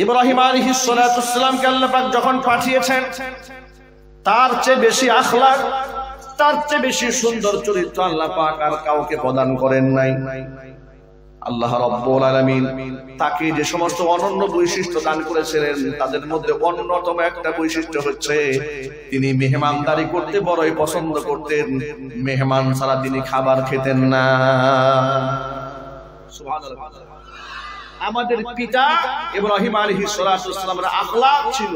ইব্রাহিম আলাইহিস সালাতু ওয়াস সালামকে আল্লাহ পাক যখন পাঠিয়েছেন, তার চেয়ে বেশি আখলাক, তার চেয়ে বেশি সুন্দর চরিত্র আল্লাহ পাক আর কাউকে প্রদান করেন নাই। আল্লাহ রাব্বুল আলামিন তাকে যে সমস্ত অনন্য বৈশিষ্ট্য দান করেছিলেন, তাদের মধ্যে অন্যতম একটা বৈশিষ্ট্য হচ্ছে তিনি মেহমানদারি করতে বড়ই পছন্দ করতেন। মেহমান ছাড়া তিনি খাবার খেতেন না। সুবহানাল্লাহ। আমাদের পিতা ইব্রাহিম আলাইহিস সালাতু ওয়াস সালামের আখলাক ছিল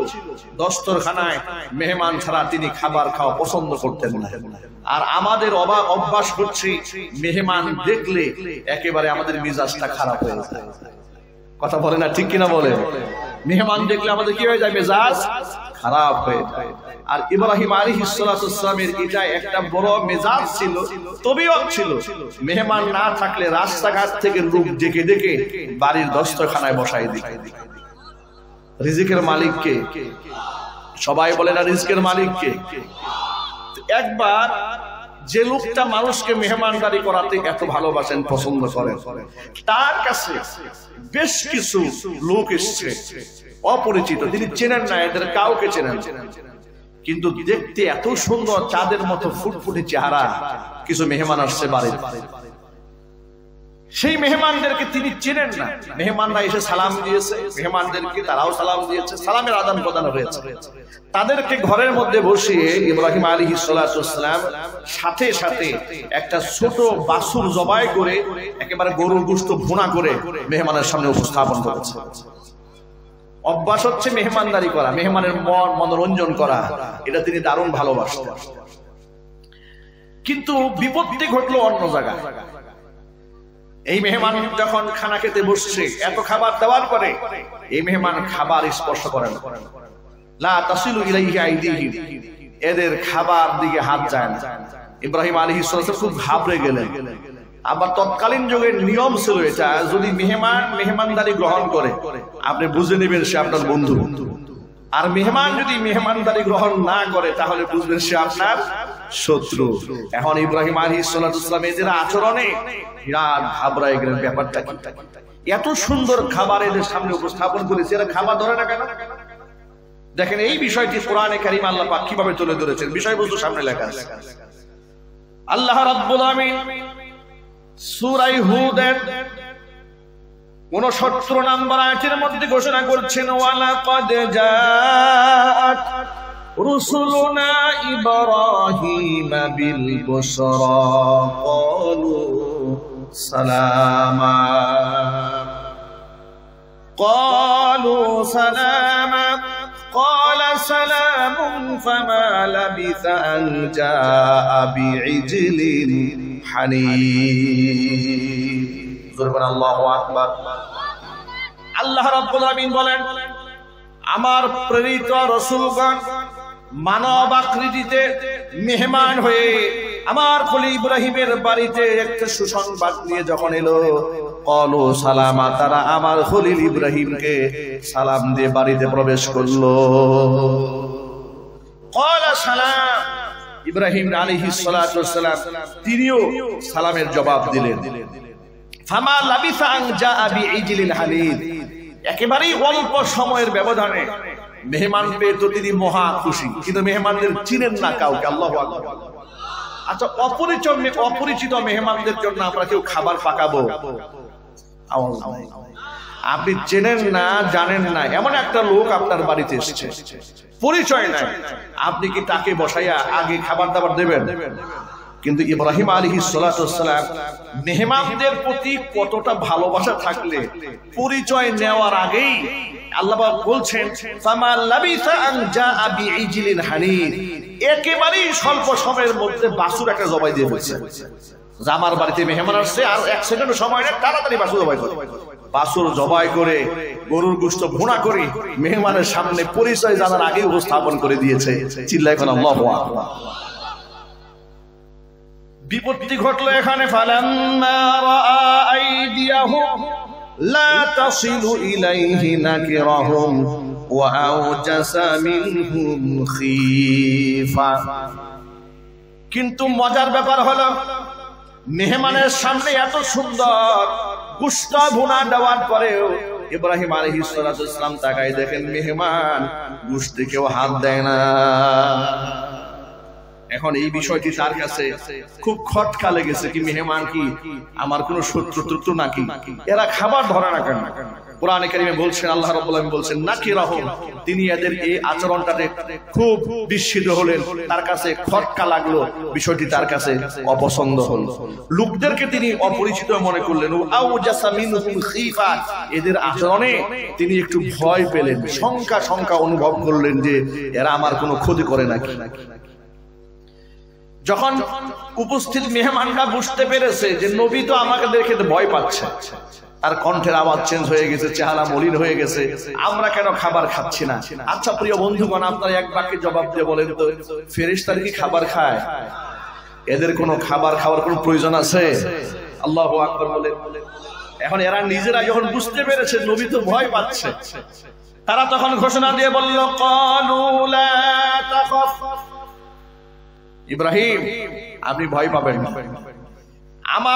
দস্তরখানায় মেহমান ছাড়া তিনি খাবার খাওয়া পছন্দ করতেন না। আর আমাদের অভ্যাস হচ্ছে মেহমান দেখলে একেবারে আমাদের মেজাজটা খারাপ হয়ে যায়। কথা বলে না, ঠিক কিনা বলে? মেহমান দেখলে আমাদের কি হয়ে যায়? মেজাজ খারাপ হয়ে যায়। আর ইব্রাহিম আলাইহিস সালাতু ওয়াস সালামের এটা একটা বড় মেজাজ ছিল, তবিয়ত ছিল। মেহমান না থাকলে রাস্তাঘাট থেকে লোক ডেকে ডেকে বাড়ির দস্তরখানায় বসাই দিত। রিজিকের মালিক কে? সবাই বলে না রিজিকের মালিক কে? একবার যে লোকটা মানুষকে মেহমানদারি করাতে এত ভালোবাসেন, পছন্দ করেন, তার কাছে বেশ কিছু লোক এসছে, অপরিচিত, তিনি চেনেন না, এদের কাউকে চেনেন, কিন্তু দেখতে এত সুন্দর, চাঁদের মতো ফুটফুটে চেহারা। কিছু মেহমান আসছে বাড়িতে, সেই মেহমানদেরকে তিনি চেনেন না। মেহমানরা এসে সালাম দিয়েছে, মেহমানদেরকে তারাও সালাম দিয়েছে, সালামের আদান প্রদান হয়েছে। তাদেরকে ঘরের মধ্যে বসিয়ে ইব্রাহিম আলাইহিস সালাতু ওয়াস সালাম সাথে সাথে একটা ছোট বাছুর জবাই করে একেবারে গরুর গোশত ভুনা করে মেহমানের সামনে উপস্থাপন করেছে। অভ্যাস হচ্ছে মেহমানদারি করা, মেহমানের মনোরঞ্জন করা, এটা তিনি দারুণ ভালোবাসতেন। কিন্তু বিপত্তি ঘটলো অন্য জায়গায়। এই মেহমান যখন খানা খেতে বসছে, এত খাবার দেওয়ার পরে এই মেহমান খাবার স্পর্শ করেন, লা তাসিলু ইলাইহি আইদিহিম, এদের খাবার দিকে হাত যায় না। ইব্রাহিম আলাইহিস সালাম খুব ঘাবড়ে গেলেন। আবার তৎকালীন যুগের নিয়ম ছিল এটা, যদি মেহমানদারি গ্রহণ করে আপনি বুঝে নেবেন সে আপনার বন্ধু, আর মেহমান যদি মেহমানদারি গ্রহণ না করে তাহলে বুঝবেন সে আপনার শত্রু। এখন ইব্রাহিম আলাইহিস সালাতু ওয়াস সালাম এদের আচরণে বিরাট ঘাবড়ায় গেলেন। ব্যাপারটা কি? এত সুন্দর খাবার এদের সামনে উপস্থাপন করেছে, এরা খাবার ধরে না কেন? দেখেন এই বিষয়টি কোরআনে কারীম আল্লাহ পাক কিভাবে তুলে ধরেছেন, বিষয়বস্তু সামনে লেখা আছে। আল্লাহ রাব্বুল আলামিন সূরা হুদের 69 নম্বর আয়াতের মধ্যে ঘোষণা করছেন, ওয়ালাকাদ জাআত রুসুলুনা ইব্রাহিমা বিল বুশরা ক্বালু সালামা قال سلام فما لبث أن جاء بعجل حنيذ। আল্লাহু আকবার। আল্লাহ রাব্বুল আলামিন বলেন, আমার প্রেরিত রাসূলগণ মানব আকৃতিতে মেহমান হয়ে আমার খলিল ইব্রাহিমের বাড়িতে একটা সুসংবাদ নিয়ে যখন এলো, ক্বালু সালামা, তারা আমার খলিল ইব্রাহিমকে সালাম দিয়ে বাড়িতে প্রবেশ করলো। ক্বালা সালাম, ইব্রাহিম আলাইহিস সালাতু ওয়াস সালাম তিনিও সালামের জবাব দিলেন। ফামা লাবিসা আন জাআ বিইজলিন হানিদ, একেবারেই অল্প সময়ের ব্যবধানে মেহমান পেয়ে তো তিনি মহা খুশি, কিন্তু মেহমানদের চিনেন না কাউকে। আল্লাহু আকবার। আচ্ছা, অপরিচিত মেহমানদের জন্য আমরা কেউ খাবার পাকাবো? আপনি চেনেন না, জানেন না, এমন একটা লোক আপনার বাড়িতে এসেছে, পরিচয় নাই, আপনি কি তাকে বসাইয়া আগে খাবার দাবার দেবেন? কিন্তু ইব্রাহিম আলাইহিস সালাতু ওয়াস সালাম মেহমানদের প্রতি কতটা ভালোবাসা থাকলে পরিচয় নেওয়ার আগেই আল্লাহ বলছেন, ফামা লাবিসা আন জাআ বিইজলিন হানিদ, একেবারেই স্বল্প সময়ের মধ্যে বাছুর একটা জবাই দিয়ে বলছে, আমার বাড়িতে মেহমান আসছে, আর এক সেকেন্ড সময় নেই, তাড়াতাড়ি বাছুর জবাই করে। বাছুর জবাই করে গরুর গোশত ভুনা করে মেহমানের সামনে পরিচয় জানার আগে উপস্থাপন করে দিয়েছে। চিল্লায় এখন আল্লাহু আকবার। বিপত্তি ঘটলো এখানে। ফালাম্মা রাআ আইদিয়াহুম লা তাসিলু ইলাইহি নাকিরাহুম ওয়া আওজাসা মিনহুম খীফা। কিন্তু মজার ব্যাপার হলো, মেহমানের সামনে এত সুন্দর গোশত ভুনা দেওয়ার পরেও ইব্রাহিম আলাইহিস সালাম তাকায় দেখেন মেহমান গোশতে কেউ হাত দেয় না। এখন এই বিষয়টি তার কাছে খুব খটকা লেগেছে, কি মেহমান কি আমার কোন শত্রু নাকি, এরা খাবার ধরে না কেন? কোরআনে কারিমে বলছেন, আল্লাহ রাব্বুল আলামিন বলছেন নাকিরাহুম, তিনি এদের এই আচরণটাতে খুব বিস্মিত হলেন, তার কাছে খটকা লাগলো, বিষয়টি তার কাছে অপছন্দ হলো। লোকদেরকে তিনি অপরিচিত মনে করলেন। আও জাসামিনহুম খিফা, এদের আচরণে তিনি একটু ভয় পেলেন, শঙ্কা অনুভব করলেন যে এরা আমার কোনো ক্ষতি করে নাকি। যখন উপস্থিত মেহমানরা বুঝতে পেরেছে যে নবী তো আমাকে দেখে ভয় পাচ্ছে, তার কণ্ঠের আওয়াজ চেঞ্জ হয়ে গেছে, চেহারা মলিন হয়ে গেছে, আমরা কেন খাবার খাচ্ছি না? আচ্ছা প্রিয় বন্ধুগণ, আপনারা এক বাক্যে জবাব দিয়ে বলেন তো, ফেরেশতারা কি খাবার খায়? এদের কোনো খাবার খাওয়ার কোনো প্রয়োজন আছে? আল্লাহু আকবার বলেন। এখন এরা নিজেরা যখন বুঝতে পেরেছে নবী তো ভয় পাচ্ছে, তারা তখন ঘোষণা দিয়ে বলল, ক্বালু লা তাখাফ, ইব্রাহিম আপনি ভয় পাবেন না,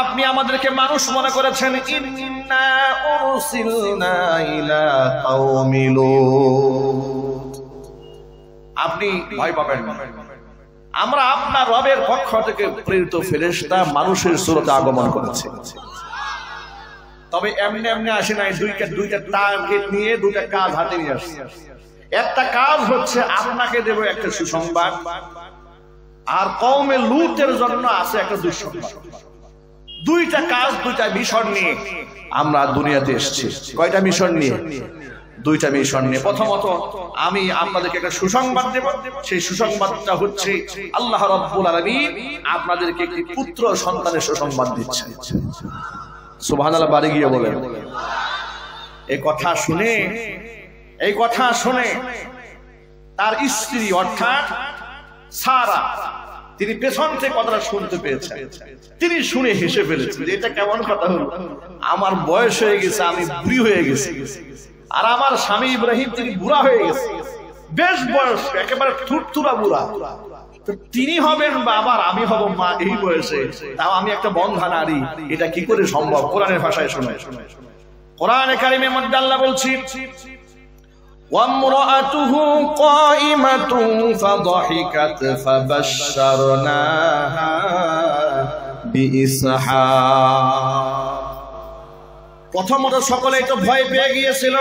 আপনি আমাদেরকে মানুষ মনে করেছেন, ইন্না উরসিলনা ইলা কাওমি লূত, আপনি ভয় পাবেন না, আমরা আপনার রবের পক্ষ থেকে প্রেরিত ফেরেশতা মানুষের সুরতে আগমন করেছি। তবে এমনি এমনি আসে নাই, দুইটা টার্গেট নিয়ে দুইটা কাজ হাতে নিয়ে আসছে। একটা কাজ হচ্ছে আপনাকে দেব একটা সুসংবাদ, আর কওমে লূতের জন্য আছে একটা দুঃসংবাদ। দুইটা কাজ, দুইটা মিশন নিয়ে আমরা দুনিয়াতে এসেছি। কয়টা মিশন নিয়ে? দুইটা মিশন নিয়ে। প্রথমত আমি আপনাদেরকে একটা সুসংবাদ দেব, সেই সুসংবাদটা হচ্ছে আল্লাহ রাব্বুল আলামিন আপনাদেরকে একটি পুত্র সন্তানের সুসংবাদ দিচ্ছেন। সুবহানাল্লাহ, বাড়ি গিয়ে বলেন। এই কথা শুনে তার স্ত্রী অর্থাৎ সারা, তিনি পেছন থেকে কথাটা শুনতে পেয়েছেন, তিনি শুনে হেসে ফেলেছেন যে এটা কেমন কথা হলো, আমার বয়স হয়ে গেছে, আমি বুড়ি হয়ে গেছি, আর আমার স্বামী ইব্রাহিম তিনি বুড়া হয়ে গেছে, বেশ বয়স, একেবারে থুরথুরা বুড়া, তো তিনি হবেন বাবা, আমি হব মা এই বয়সে, তাও আমি একটা বন্ধা নারী, এটা কি করে সম্ভব? কোরআনের ভাষায় শোনায়। কোরআনে কারিমের মধ্যে আল্লাহ বলছি, وامرأته قائمة فضحكت فبشرناها بإسحاق। প্রথমত সকলেই তো ভয় পেয়ে গিয়েছিল,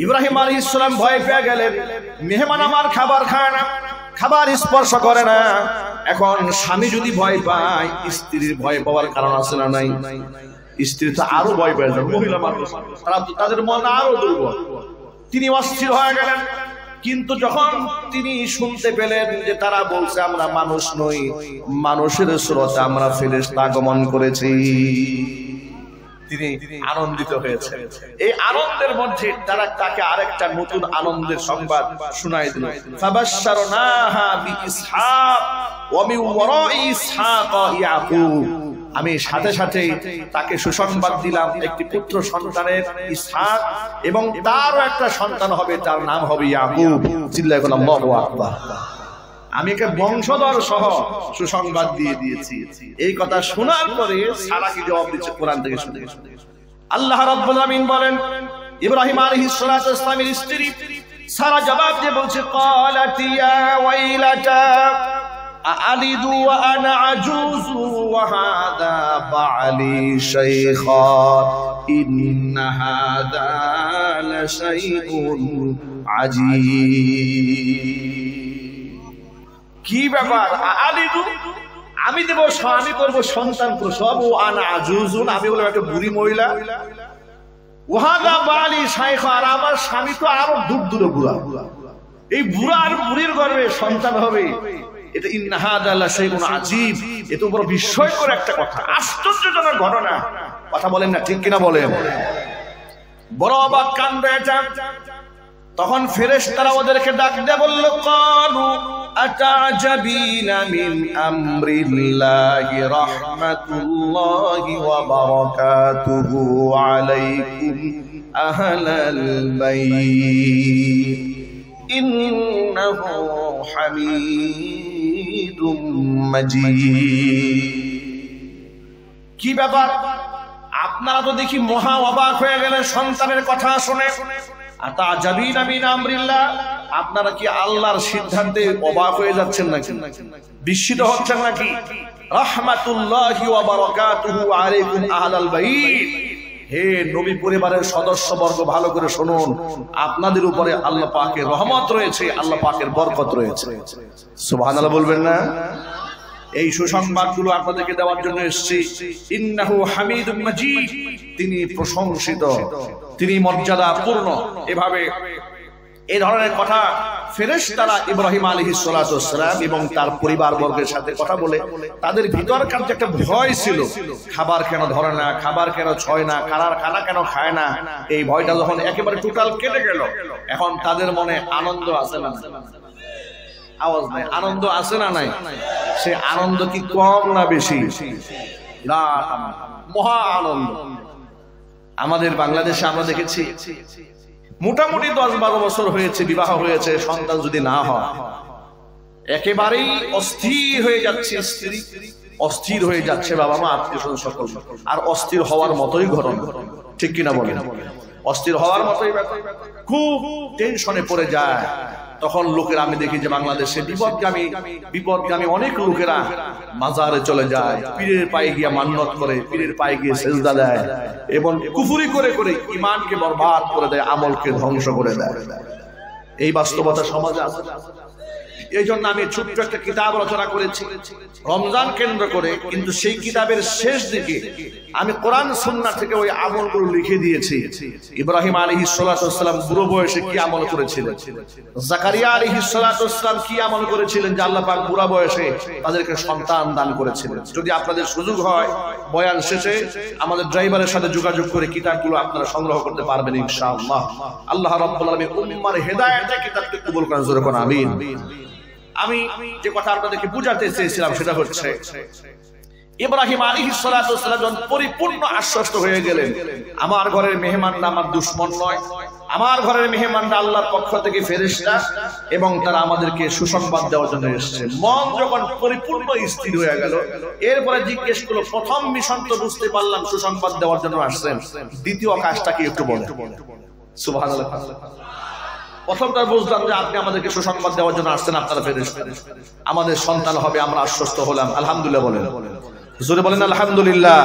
ইব্রাহিম আলাইহিস সালাম ভয় পেয়ে গেলেন, মেহমান আমার খাবার খায় না, খাবার স্পর্শ করে না। এখন স্বামী যদি ভয় পায়, স্ত্রীর ভয় পাওয়ার কারণ আছে না নাই? স্ত্রী তো আরো ভয় পেয়ে যায়, মহিলা মানুষ, তাদের মন আরো দুর্বল, তিনি অস্থির হয়ে গেলেন। কিন্তু যখন তিনি শুনতে পেলেন যে তারা বলছে আমরা মানুষ নই, মানুষের সুরতে আমরা ফেরেশতা আগমন করেছি, তিনি আনন্দিত হয়েছে। এই আনন্দের মধ্যে তারা তাকে আরেকটা নতুন আনন্দের সংবাদ শোনায় দিল, ফাবাশশারনাহা বিইসহাক ওয়া মিন ওয়ারাই ইসহাক ইয়াকুব, আমি সাথে সাথে তাকে সুসংবাদ দিলাম একটি পুত্র সন্তানের ইসহাক, এবং তারও একটা সন্তান হবে, তার নাম হবে ইয়াকুব। চিল্লায় বলেন আল্লাহু আকবার। আমি একে বংশধর সহ সুসংবাদ দিয়ে দিয়েছি। এই কথা শোনার পরে সারা কি জবাব দিচ্ছে? কোরআন থেকে শুনে আল্লাহ রাব্বুল আলামিন বলেন, ইব্রাহিম আলাইহিস সালাতু ওয়াস সালামের স্ত্রী সারা জবাব দিয়ে বলছে, ক্বালাত ইয়া ওয়াইলাতা আলিদু ওয়া আনা আজুজু ওয়া হাদা বা'লি শাইখা ইন্না হাদা লাশাইউন আজীব। কি ব্যাপার? আলিদু, আমি দেব, আমি করব সন্তান প্রসব, ও আনা আজুজুন, আমি বললাম একটা বুড়ি মহিলা, ওয়াহাদা বা'লি শাইখা, আর আমার স্বামী তো আরো দূরে বুড়া, এই বুড়া আর বুড়ির গর্ভে সন্তান হবে, এটা ইন্না হাদা লাশাইউন আজীব, এটা বড় বিস্ময়কর একটা কথা, আশ্চর্যজনক ঘটনা। কথা বলেন না, ঠিক কিনা বলেন? বড় অবাক কাণ্ড এটা। তখন ফেরেশতারা ওদেরকে ডাক দিয়ে বলল, ক্বালু আতাজাবিনা মিন আমরিল্লাহি রাহমাতুল্লাহি ওয়া বারাকাতুহু আলাইকুম আহলাল বাইত ইন্নাহু হামিদুম মাজিদ। কি ব্যাপার? আপনারা তো দেখি মহা অবাক হয়ে গেলেন সন্তানের কথা শুনে। আতাজাবিনা মিন আমরিল্লাহ, আপনারা কি আল্লাহর সিদ্ধান্তে অবাক হয়ে যাচ্ছেন নাকি, বিস্মিত হচ্ছেন নাকি? রাহমাতুল্লাহি ওয়া বারাকাতুহু আলাইকুম আহলাল বাইত, হে নবী পরিবারের সদস্যবর্গ ভালো করে শুনুন, আপনাদের উপরে আল্লাহ পাকের রহমত রয়েছে, আল্লাহ পাকের বরকত রয়েছে। সুবহানাল্লাহ বলবেন না? এই সুসংবাদগুলো আপনাদেরকে দেওয়ার জন্য এসেছি। ইন্নাহু হামিদুম মাজিদ, তিনি প্রশংসিত, তিনি মর্যাদাপূর্ণ। এভাবে এই ধরনের কথা ফেরেশতারা ইব্রাহিম আলাইহিস সালাতু ওয়াস সালাম এবং তার পরিবারবর্গের সাথে কথা বলে তাদের ভিতরকার যে একটা ভয় ছিল, খাবার কেন ধরে না, খাবার কেন ছয় না, খানা কেন খায় না, এই ভয়টা যখন একেবারে টোটাল কেটে গেল, এখন তাদের মনে আনন্দ আছে না? আওয়াজ নাই, আনন্দ আছে না নাই? সে আনন্দ কি কম না বেশি? না, মহা আনন্দ। আমাদের বাংলাদেশে আমরা দেখেছি মোটামুটি 10-12 বছর হয়েছে বিবাহ হয়েছে, সন্তান যদি না হয় একেবারেই অস্থির হয়ে যাচ্ছে স্ত্রী, অস্থির হয়ে যাচ্ছে বাবা মা, আত্মীয় স্বজন সকল, আর অস্থির হওয়ার মতোই ঘটনা, ঠিক কিনা বলেন? অস্থির হওয়ার মতোই ব্যাপার, খুব টেনশনে পড়ে যায়। তখন লোকেরা, আমি দেখি যে বাংলাদেশে বিপদগামী অনেক লোকেরা মাজারে চলে যায়, পীরের পায়ে গিয়ে মান্নত করে, পীরের পায়ে গিয়ে সেজদা দেয় এবং কুফরি করে করে ঈমানকে বরবাদ করে দেয়, আমলকে ধ্বংস করে দেয়। এই বাস্তবতা সমাজে আছে। এই জন্য আমি ছোট্ট একটা কিতাব রচনা করেছি রমজান কেন্দ্র করে, কিন্তু সেই কিতাবের শেষ দিকে আমি কোরআন সুন্নাহ থেকে ওই আমলগুলো লিখে দিয়েছি। ইব্রাহিম আলাইহিস সালাতু ওয়াস সালাম বুড়ো বয়সে কি আমল করেছিলেন, জাকারিয়া আলাইহিস সালাতু ওয়াস সালাম কি আমল করেছিলেন যে আল্লাহ পাক বুড়া বয়সে তাদেরকে সন্তান দান করেছিলেন। যদি আপনাদের সুযোগ হয় বয়ান শেষে আমাদের ড্রাইভারের সাথে যোগাযোগ করে কিতাবগুলো আপনারা সংগ্রহ করতে পারবেন ইনশাআল্লাহ। আল্লাহ রাব্বুল আলামিন উম্মার হেদায়েতে কিতাবকে কবুল করেন, জোরে বলুন আমিন। আমি যে কথা আপনাদেরকে বুঝাতে চেয়েছিলাম সেটা হচ্ছে, ইব্রাহিম আলাইহিস সালাতু ওয়াস সালাম যখন পরিপূর্ণ আশ্বস্ত হয়ে গেলেন, আমার ঘরের মেহমানরা আমার দুশমন নয়, আমার ঘরের মেহমানরা আল্লাহর পক্ষ থেকে ফেরেশতা এবং তারা আমাদেরকে সুসংবাদ দেওয়ার জন্য এসেছে, মন যখন পরিপূর্ণ স্থির হয়ে গেল, এরপরে জিজ্ঞেস করলো, প্রথম মিশন তো বুঝতে পারলাম সুসংবাদ দেওয়ার জন্য আসছেন, দ্বিতীয় কাজটা কি একটু বলেন? সুবহানাল্লাহ। প্রথমটা বুঝলাম যে আপনি আমাদেরকে সুসংবাদ দেওয়ার জন্য আসছেন, আপনারা ফেরেশতা, আমাদের সন্তান হবে, আমরা আশ্বস্ত হলাম, আলহামদুলিল্লাহ বলেন, জোরে বলেন আলহামদুলিল্লাহ,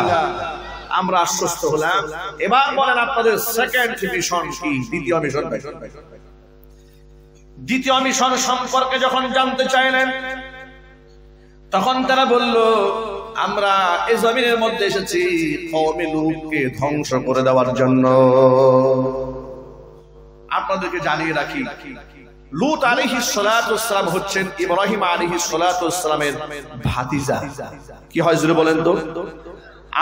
আমরা আশ্বস্ত হলাম। এবার বলেন আপনাদের সেকেন্ড মিশন কি, দ্বিতীয় মিশন? দ্বিতীয় মিশন সম্পর্কে যখন জানতে চাইলেন তখন তারা বলল, আমরা এই জমিনের মধ্যে এসেছি কওমে লূতকে ধ্বংস করে দেওয়ার জন্য। আপনাদেরকে জানিয়ে রাখি, লূত আলাইহিস সালাতু ওয়াস সালাম হচ্ছেন ইব্রাহিম আলাইহিস সালাতু ওয়াস সালামের ভাতিজা। কি হয় জোরে বলেন তো?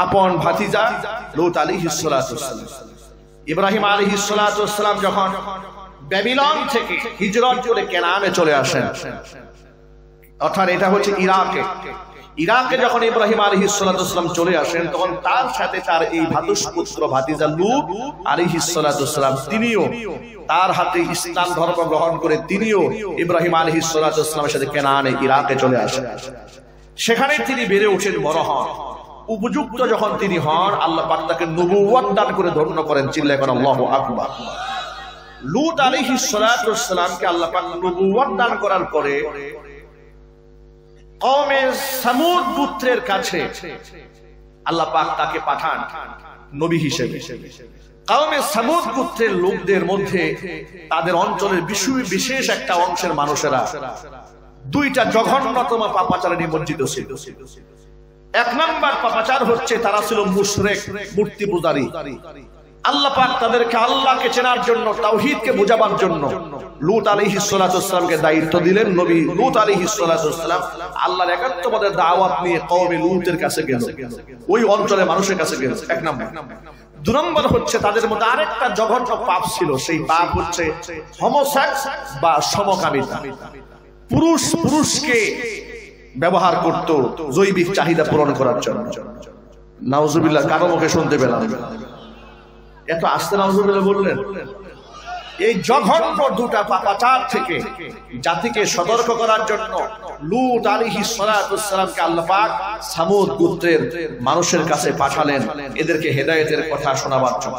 আপন ভাতিজা লূত আলাইহিস সালাতু ওয়াস সালাম। ইব্রাহিম আলাইহিস সালাতু ওয়াস সালাম যখন ব্যাবিলন থেকে হিজরত করে কেনানে চলে আসেন, অর্থাৎ এটা হচ্ছে ইরাকে যখন ইব্রাহিম আলাইহিস সালাতু ওয়াস সালাম চলে আসেন, তখন তার সাথে তার এই ভাতুষপুত্র ভাতিজা লূত আলাইহিস সালাতু ওয়াস সালাম, তিনিও তার হাতে ইসলাম ধর্ম গ্রহণ করে তিনিও ইব্রাহিম আলাইহিস সালাতু ওয়াস সালামের সাথে কেনানে ইরাকে চলে আসেন। সেখানে তিনি বেড়ে ওঠেন, বড় হন, উপযুক্ত যখন তিনি হন, আল্লাহ পাক তাকে নবুয়ত দান করে ধন্য করেন। চিল্লায় কোন আল্লাহু আকবার। লূত আলাইহিস সালাতু ওয়াস সালামকে আল্লাহ পাক নবুয়ত দান করার পরে কওমে সামুদ গোত্রের কাছে আল্লাহ পাক তাকে পাঠান নবী হিসেবে। কওমে সামুদ গোত্রের লোকদের মধ্যে তাদের অঞ্চলের বিশেষ একটা অংশের মানুষেরা দুইটা জঘন্যতম পাপাচারে নিমজ্জিত ছিল। এক নাম্বার পাপাচার হচ্ছে, তারা ছিল মুশরিক, মূর্তি পূজারী। আল্লাহ পাক তাদেরকে আল্লাহকে চেনার জন্য, তাওহীদকে বোঝাবার জন্য লূত আলাইহিস সালাতু ওয়াস সালামকে দায়িত্ব দিলেন। নবী লূত আলাইহিস সালাতু ওয়াস সালাম আল্লাহর একাত্মবাদের দাওয়াত নিয়ে কওমে লূতের কাছে গেল, ওই অঞ্চলের মানুষের কাছে গেল। এক নাম্বার। দুই নম্বর হচ্ছে, তাদের মধ্যে আরেকটা জঘন্য পাপ ছিল, সেই পাপ হচ্ছে হোমোসেক্স বা সমকামিতা। পুরুষকে ব্যবহার করত জৈবিক চাহিদা পূরণ করার জন্য। নাউজুবিল্লাহ, কারো মুখে শুনতে পেলাম, এত আস্তে নাউজুবিল্লাহ বললেন। এই জঘন্য দুটা পাপাচার থেকে জাতিকে সতর্ক করার জন্য লূত আলাইহিস সালাতুস সালামকে আল্লাহ পাক সামুদ গোত্রের মানুষের কাছে পাঠালেন এদেরকে হেদায়েতের কথা শোনাবার জন্য।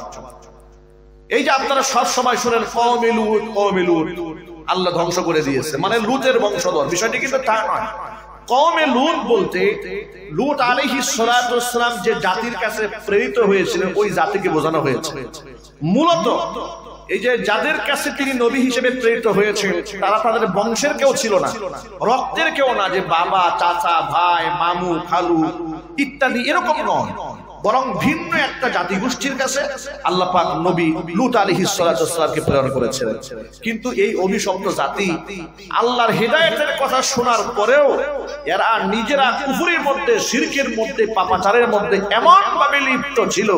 এই যে আপনারা সব সময় শুনেন কওমে লূত আল্লাহ ধ্বংস করে দিয়েছে, মানে লূতের বংশধর, বিষয়টি কিন্তু তা নয়। কওমে লূত বলতে লূত আলাইহিস সালাতুস সালাম যে জাতির কাছে প্রেরিত হয়েছিলেন ওই জাতিকে বোঝানো হয়েছে। মূলত এই যে যাদের কাছে তিনি নবী হিসেবে প্রেরিত হয়েছেন তারা তাদের বংশের কেউ ছিল না, রক্তের কেউ না, যে বাবা, চাচা, ভাই, মামু, খালু ইত্যাদি এরকম নয়, বরং ভিন্ন একটা জাতিগোষ্ঠীর কাছে আল্লাহ পাক নবী লূত আলাইহিস সালাতুস সালামকে প্রেরণ করেছিলেন। কিন্তু এই অভিশপ্ত জাতি আল্লাহর হেদায়েতের কথা শোনার পরেও এরা নিজেরা কুফরের মধ্যে, শিরকের মধ্যে, পাপাচারের মধ্যে এমন ভাবে লিপ্ত ছিল,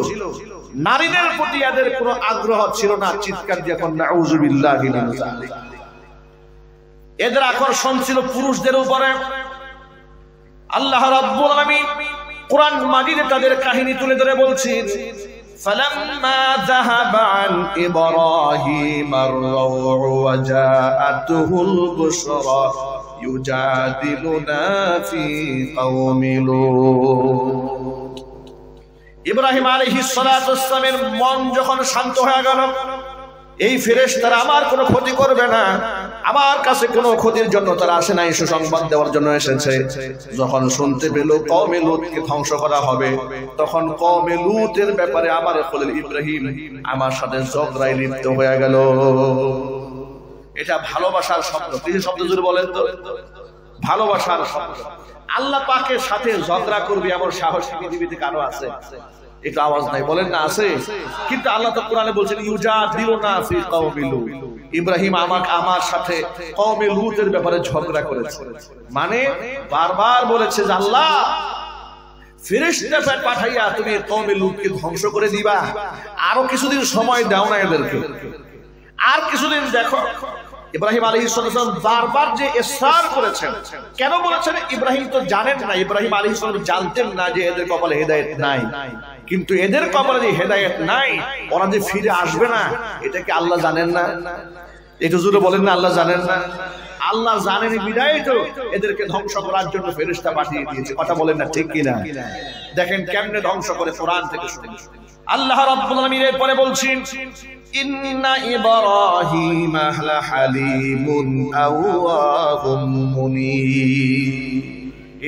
নারীদের প্রতি এদের কোনো আগ্রহ ছিল না। চিৎকার দিয়ে এখন নাউযুবিল্লাহি মিন যালিক। এদের আকর্ষণ ছিল পুরুষদের উপরে। আল্লাহ রাব্বুল আলামিন কুরআন মাজিদে তাদের কাহিনী তুলে ধরে বলছেন, ফালাম্মা যাহাবা আন ইব্রাহিম আর-রাউ ওয়া জাআতুহুল বুশরা ইউজাদিলুনা ফি কওমি লূত। ইব্রাহিম আলাইহিস সালাতুস সালামের মন যখন শান্ত হয়ে গেল, এই ফেরেশতারা আমার কোনো ক্ষতি করবে না, আমার কাছে কোনো ক্ষতির জন্য তারা আসে নাই, সুসংবাদ দেওয়ার জন্য এসেছে। যখন শুনতে পেল কওমে লূতকে ধ্বংস করা হবে, তখন কওমে লূতের ব্যাপারে আমার খলিল ইব্রাহিম আমার সাথে ঝগড়ায় লিপ্ত হয়ে গেল। এটা ভালোবাসার শব্দ। কি শব্দ জুড়ে বলেন তো? ভালোবাসার শব্দ। আল্লাহ পাকের সাথে ঝগড়া করবে এমন সাহস পৃথিবীতে কারো আছে? একটু আওয়াজ নাই, বলেন না আছে? কিন্তু আল্লাহ তো কোরআনে বলছেন ইউজাদিলুনা ফি কওমি লূত। ইব্রাহিম আমার সাথে কওমে লূতের ব্যাপারে ঝগড়া করেছে, মানে বারবার বলেছে যে আল্লাহ ফেরেশতা পাঠাইয়া তুমি কওমে লূতকে ধ্বংস করে দিবা, আরো কিছুদিন সময় দাও না এদেরকে, আর কিছুদিন দেখো। ইব্রাহিম আলাইহিস সালাম বারবার যে ইসরার করেছেন, কেন বলেছেন? ইব্রাহিম তো জানেন না, ইব্রাহিম আলাইহিস সালাম জানতেন না যে এদের কপালে হেদায়েত নাই, কিন্তু এদের কপালে যে হেদায়েত নাই, ওরা যে ফিরে আসবে না, এটা কি আল্লাহ জানেন না? একটু জোরে বলেন না, আল্লাহ জানেন না? আল্লাহ জানেন বিধায় তো এদেরকে ধ্বংস করার জন্য ফেরেশতা পাঠিয়ে দিয়েছে। কথা বলেন না, ঠিক কিনা? দেখেন কেমনে ধ্বংস করে, কোরআন থেকে শুনুন। আল্লাহ রাব্বুল আলামিন এরপরে বলছেন, ইন্না ইব্রাহিমা লাহালিমুন আওয়াহুম মুনীব।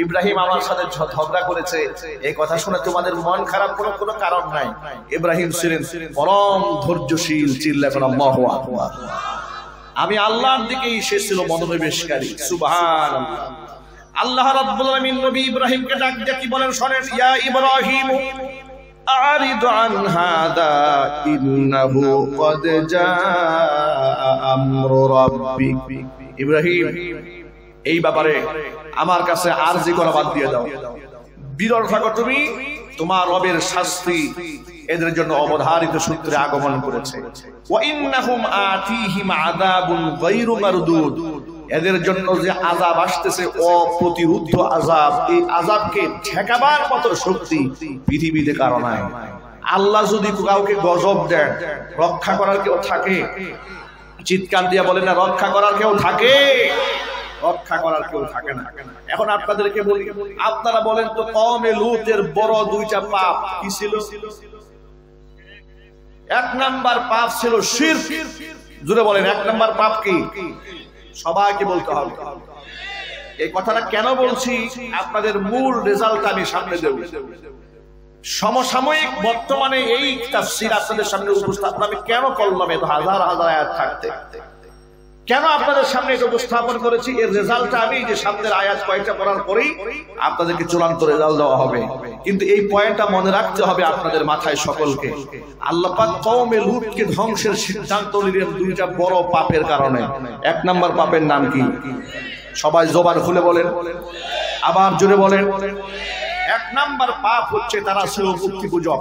ইব্রাহিম আমার সাথে ঝগড়া করেছে, এই কথা শুনে তোমাদের মন খারাপ করার কোনো কারণ নাই। ইব্রাহিম ছিলেন পরম ধৈর্যশীল। চিল্লাবেন আল্লাহু আকবার। আমি আল্লাহর দিকেই সে ছিল মনোনিবেশকারী। সুবহানাল্লাহ। আল্লাহ রাব্বুল আলামিন নবী ইব্রাহিমকে ডাক দিয়ে কি বলেন শুনেন, ইয়া ইব্রাহিম আরিদ আন হাদা ইন্নাহু ক্বাদ জাআ আমরু রাব্বিক। ইব্রাহিম এই ব্যাপারে আমার কাছে আরজি করা বাদ দিয়ে দাও, বিরল থাকো তুমি, তোমার রবের শাস্তি এদের জন্য অবধারিত সূত্রে আগমন করেছে। ওয়া ইন্নাহুম আতিহিম আযাবুন গায়রু মারদুদ। এদের জন্য যে আযাব আসতেছে অপ্রতিরোধ্য আযাব, এই আযাবকে ঠেকাবার মতো শক্তি পৃথিবীতে কারো নাই। আল্লাহ যদি কাউকে গজব দেন, রক্ষা করার কেউ থাকে? চিৎকার দিয়ে বলেন না, রক্ষা করার কেউ থাকে? রক্ষা করার কেউ থাকে না। এখন আপনাদেরকে বলি, আপনারা বলেন তো কওমে লূতের বড় দুইটা পাপ কি ছিল? এক নাম্বার পাপ ছিল শিরক। জোরে বলেন, এক নাম্বার পাপ কি? সবাইকে বলতে হবে। এই কথাটা কেন বলছি, আপনাদের মূল রেজাল্ট আমি সামনে দেব। সমসাময়িক বর্তমানে এই তাফসীর আপনাদের সামনে উপস্থাপন আমি কেন করলাম, এত হাজার হাজার আয়াত থাকতে কেন আপনাদের সামনে এটা উপস্থাপন করেছি, এর রেজাল্টটা আমি যে সামনের আয়াত কয়েকটা পড়ার পরেই আপনাদেরকে চূড়ান্ত রেজাল্ট দেওয়া হবে। কিন্তু এই পয়েন্টটা মনে রাখতে হবে আপনাদের মাথায় সকলকে। আল্লাহ পাক কওমে লূতকে ধ্বংসের সিদ্ধান্ত নিলেন দুইটা বড় পাপের কারণে। এক নাম্বার পাপের নাম কি? সবাই জবান খুলে বলেন, আবার জোরে বলেন। এক নাম্বার পাপ হচ্ছে তারা ছিল মূর্তি পূজক।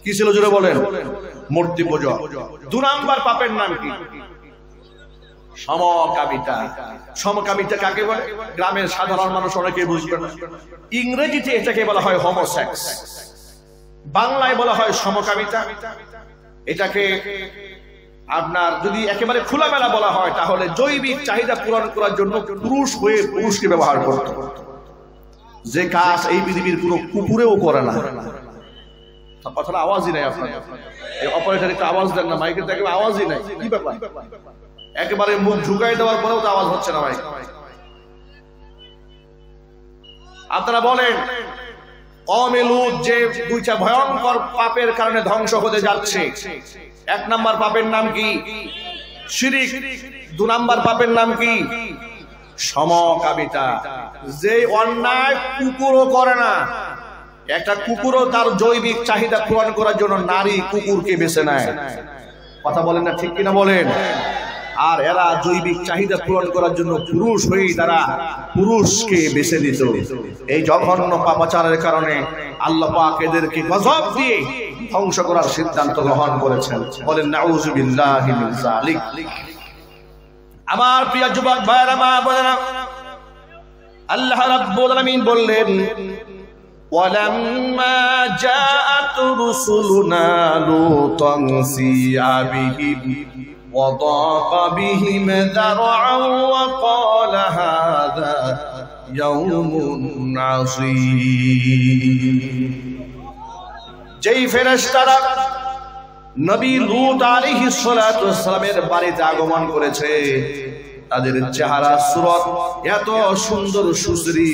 কি ছিল জোরে বলেন? মূর্তি পূজক। দুই নাম্বার পাপের নাম কি? সমকামিতা। সমকামিতা কাকে বলে? গ্রামের সাধারণ মানুষ অনেকে বুঝবে না। ইংরেজিতে এটাকে বলা হয় হোমোসেক্স, বাংলায় বলা হয় সমকামিতা। এটাকে আপনার যদি একেবারে খোলামেলা বলা হয় তাহলে জৈবিক চাহিদা পূরণ করার জন্য পুরুষ হয়ে পুরুষকে ব্যবহার করত, যে কাজ এই পৃথিবীর কোনো কুকুরেও করে না। কথাটা আওয়াজই নাই আপনার, এই অপারেটর একটা আওয়াজ দেন না, মাইকের দেখে আওয়াজই নাই, কি ব্যাপার? একেবারে মুখ ঝুঁকাই দেওয়ার পরেও তো আওয়াজ হচ্ছে না মাইক। আপনারা বলেন কওমে লূত যে দুইটা ভয়ঙ্কর পাপের কারণে ধ্বংস হতে যাচ্ছে, এক নাম্বার পাপের নাম কি? শিরিক। দুই নাম্বার পাপের নাম কি? সমকামিতা। যে অন্যায় কুকুরও করে না, একটা কুকুরও তার জৈবিক চাহিদা পূরণ করার জন্য নারী কুকুরকে বেছে নেয়। কথা বলেন না, ঠিক কিনা বলেন? আর এরা জৈবিক চাহিদা পূরণ করার জন্য পুরুষ হয়েই তারা পুরুষকে বেছে দিত। এই জঘন্য পাপাচারের কারণে আল্লাহ পাক এদেরকে গজব দিয়ে ধ্বংস করার সিদ্ধান্ত গ্রহণ করেছেন। বলেন নাউযু বিল্লাহি মিন যালিক। আমার প্রিয় যুবক ভাইরা, মা বোনেরা, আল্লাহ রাব্বুল আলামিন বললেন ওয়ালাম্মা জাআত রুসুলুনা লুতান সিআ বিহিম وضاق بهم ذرعا وقال هذا يوم عصيب। যেই ফেরেশতারা নবী লূত আলাইহিস সালাতু ওয়াস সালামের বাড়িতে আগমন করেছে, তাদের চেহারা সুরত এত সুন্দর সুশ্রী,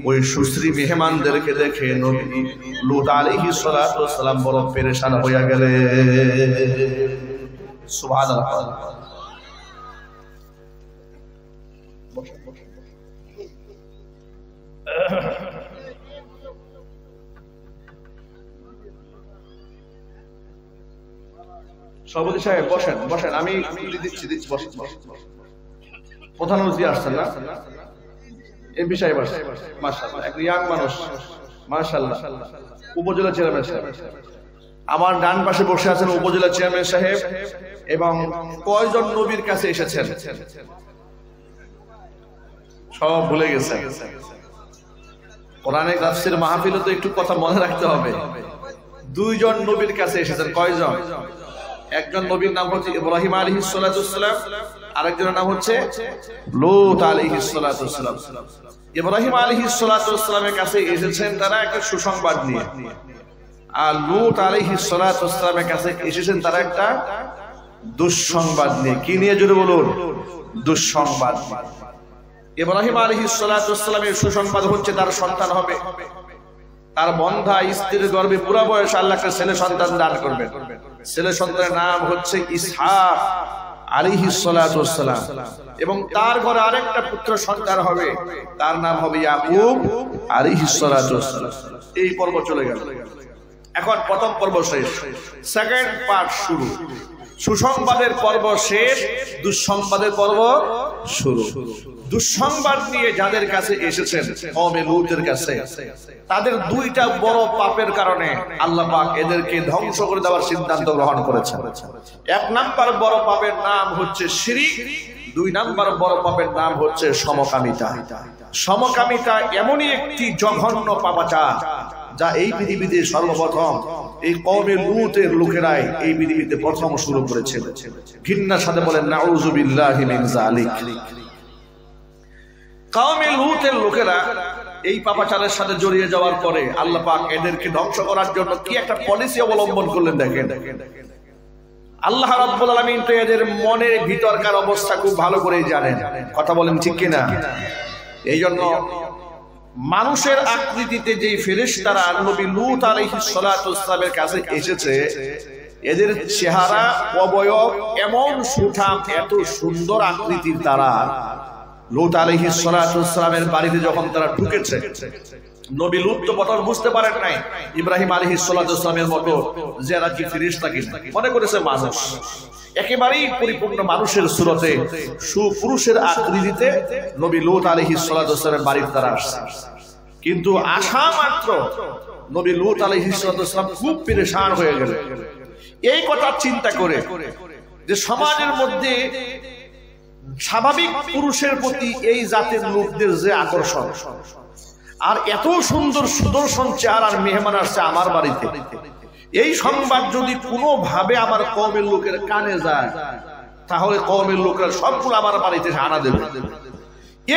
ওই সুশ্রী মেহমানদেরকে দেখে নবী লূত আলাইহিস সালাতু ওয়াস সালাম বড় পেরেশান হয়ে গেলেন। সুবহানাল্লাহ। সভাপতি সাহেব বসেন, বসেন, আমি দিচ্ছি, বসেন। প্রধান অতিথি আসছেন না, এই বিষয়ে বসেন। মাশাআল্লাহ, এক ইয়াং মানুষ, মাশাআল্লাহ, উপজেলা চেয়ারম্যান সাহেব। আমার ডান পাশে বসে আছেন উপজেলা চেয়ারম্যান সাহেব। এবং কয়জন নবীর কাছে এসেছেন সব ভুলে গেছেন। কোরআনে তাফসীর মাহফিলে তো একটু কথা মনে রাখতে হবে। দুইজন নবীর কাছে এসেছেন। কয়জন? একজন নবীর নাম হচ্ছে ইব্রাহিম আলাইহিস সালাতু ওয়াস সালাম, আরেকজনের নাম হচ্ছে লূত আলাইহিস সালাতু ওয়াস সালাম। ইব্রাহিম আলাইহিস সালাতু ওয়াস সালামের কাছে এসেছেন তারা একটা সুসংবাদ নিয়ে, আর লূত আলাইহিস সালাতু ওয়াস সালামের কাছে এসেছেন তারা একটা দুঃসংবাদ নিয়ে। কি নিয়ে জোরে বলুন? দুঃসংবাদ। ইব্রাহিম আলাইহিস সালাতু ওয়াস সালামের সুসংবাদ হচ্ছে তার সন্তান হবে, তার বন্ধা স্ত্রীর গর্ভে পুরা বয়স আল্লাহ একটা ছেলে সন্তান দান করবেন। ছেলে সন্তানের নাম হচ্ছে ইসহাক আলাইহিস সালাতু ওয়াস সালাম, এবং তার ঘরে আরেকটা পুত্র সন্তান হবে, তার নাম হবে ইয়াকুব আলাইহিস সালাতু ওয়াস সালাম। এই পর্ব চলে গেল। এখন প্রথম পর্ব শেষ, সেকেন্ড পার্ট শুরু। সুসংবাদের পর্ব শেষ, দুঃসংবাদের পর্ব শুরু। দুঃসংবাদ নিয়ে যাদের কাছে এসেছেন কওমে লূতের কাছে, তাদের দুইটা বড় পাপের কারণে আল্লাহ পাক এদেরকে ধ্বংস করে দেওয়ার সিদ্ধান্ত গ্রহণ করেছেন। এক নাম্বার বড় পাপের নাম হচ্ছে শিরক, দুই নাম্বার বড় পাপের নাম হচ্ছে সমকামিতা। সমকামিতা এমনই একটি জঘন্য পাপাচার যা এই পৃথিবীতে সর্বপ্রথম এই কওমে লূতের লোকেরাই এই পৃথিবীতে প্রথম শুরু করেছিল। ঘৃণার সাথে বলেন নাউযু বিল্লাহি মিন যালিক। কওমে লূতের লোকেরা এই পাপাচারের সাথে জড়িয়ে যাওয়ার পরে আল্লাহ পাক এদেরকে ধ্বংস করার জন্য কি একটা পলিসি অবলম্বন করলেন দেখেন। আল্লাহ রাব্বুল আলামিন তো এদের মনের ভিতরকার অবস্থা খুব ভালো করেই জানেন। কথা বলেন ঠিক কিনা? এই জন্য মানুষের আকৃতিতে যে ফেরেশতারা নবী লূত আলাইহিস সালাতু ওয়াস সালামের কাছে এসেছে, এদের চেহারা অবয়ব এমন সুঠাম, এত সুন্দর আকৃতির তারা লূত আলাইহিস সালাতু ওয়াস সালামের বাড়িতে যখন তারা ঢুকেছে, নবী লূত তো প্রথম বুঝতে পারেন নাই ইব্রাহিম আলাইহিস সালাতু ওয়াস সালামের মতো যে এরা কি ফেরেশতা কিনা, মনে করেছে মানুষ। একেবারেই পরিপূর্ণ মানুষের সুরতে সুপুরুষের আকৃতিতে নবী লূত আলাইহিস সালাতু ওয়াস সালামের বাড়িতে তারা আসছে। কিন্তু আসা মাত্র নবী লূত আলাইহিস সালাতু ওয়াস সালাম খুব পেরেশান হয়ে গেলেন। এই কথা চিন্তা করে যে সমাজের মধ্যে স্বাভাবিক পুরুষের প্রতি এই জাতের লোকদের যে আকর্ষণ, আর এত সুন্দর সুদর্শন চেহারার মেহমান আসছে আমার বাড়িতে, এই সংবাদ যদি কোনোভাবে আমার কওমের লোকের কানে যায়, তাহলে কওমের লোকের সবগুলো আমার বাড়িতে হানা দেবে।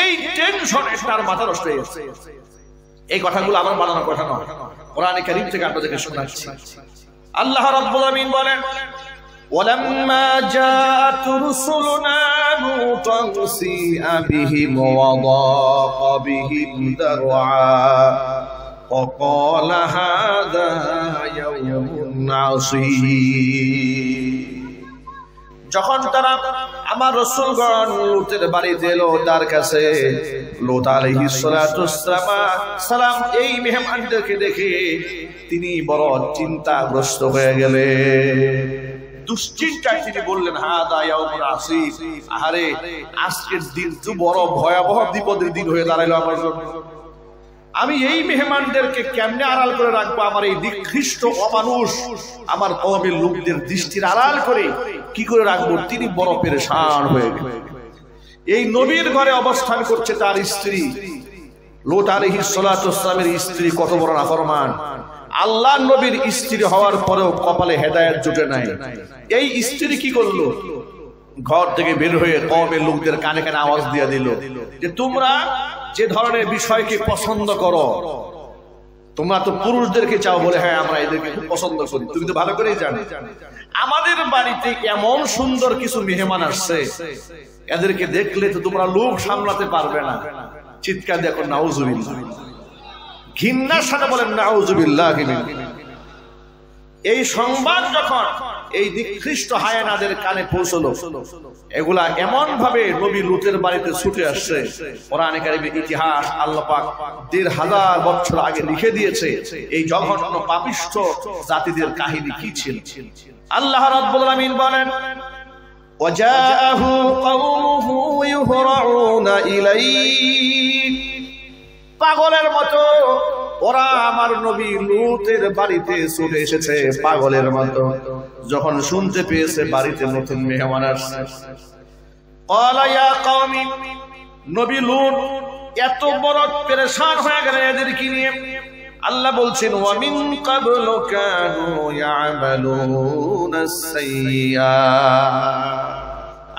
এই টেনশনে তার মাথা নষ্ট হয়ে গেছে। এই কথাগুলো আমার বানানোর কথা নয়, কোরআনে কারীম থেকে আপনাদেরকে শোনাচ্ছি। আল্লাহ রাব্বুল আলামিন বলেন, ওয়ালাম্মা জাআত রুসুলুনা লুতান সিআ বিহিম ওয়া দাqa বিহিম দারআ ওয়া ক্বালা হাযা ইয়াউমুন আসীর। যখন তারা আমার রাসূলগণ লূতের বাড়িতে এলো তার কাছে, লূত আলাইহিস সালাম এই মেহমানদেরকে দেখে তিনি বড় চিন্তাগ্রস্ত হয়ে গেলেন। দুশ্চিন্তায় তিনি বললেন, হাদা ইয়াউমুন আসীর, আরে আজকের দিন তো বড় ভয়াবহ বিপদের দিন হয়ে দাঁড়ালো আমার জন্য। আমি এই মেহমানদেরকে কেমনে আড়াল করে রাখবো? আমার এই নিকৃষ্ট অমানুষ আমার কওমের লোকদের দৃষ্টির আড়াল করে কি করে রাখবো? তিনি বড় পেরেশান হয়ে গেলেন। এই নবীর ঘরে অবস্থান করছে তার স্ত্রী লূত আলাইহিস সালামের স্ত্রী, কত বড় নাফরমান। আল্লাহ নবীর স্ত্রী হওয়ার পরেও কপালে হেদায়েত জুটে নাই। এই স্ত্রী কি করলো? ঘর থেকে বের হয়ে কওমের লোকদের কানে কানে আওয়াজ দিয়ে দিল যে তোমরা যে ধরনের বিষয়কে পছন্দ করো, তোমরা তো পুরুষদেরকে চাও বলে, হ্যাঁ আমরা এদেরকে খুব পছন্দ করি, তুমি তো ভালো করেই জানো। আমাদের বাড়িতে এমন সুন্দর কিছু মেহমান আসছে, এদেরকে দেখলে তো তোমরা লোক সামলাতে পারবে না। চিৎকার দেখো নাউজুবিল্লাহ, ঘৃণার সাথে বলেন নাউজুবিল্লাহ। এই সংবাদ যখন এই নিকৃষ্ট হায়ানাদের কানে পৌঁছলো, এগুলা এমন ভাবে নবী লূতের বাড়িতে ছুটে আসছে, কোরআনে কারীমের ইতিহাস আল্লাহ পাক ১৫০০ বছর আগে লিখে দিয়েছে এই জঘন্য পাপিষ্ঠ জাতিদের কাহিনী কি ছিল। আল্লাহ রাব্বুল আলামিন বলেন, ওয়াজাআহু কওমুহু ইউহরাউনা ইলাইহি, পাগলের মতো ওরা আমার নবী লূতের বাড়িতে ছুটে এসেছে পাগলের মতো। যখন শুনতে পেয়েছে বাড়িতে নতুন মেহমান আসছে, ক্বালা ইয়া কওমি, নবী লূত এত বড় পেরেশান হয়ে গেলেন এদেরকে নিয়ে। আল্লাহ বলছেন, ওয়া মিন ক্বাবলু কানু ইয়ামালুনাস সাইয়্যাত,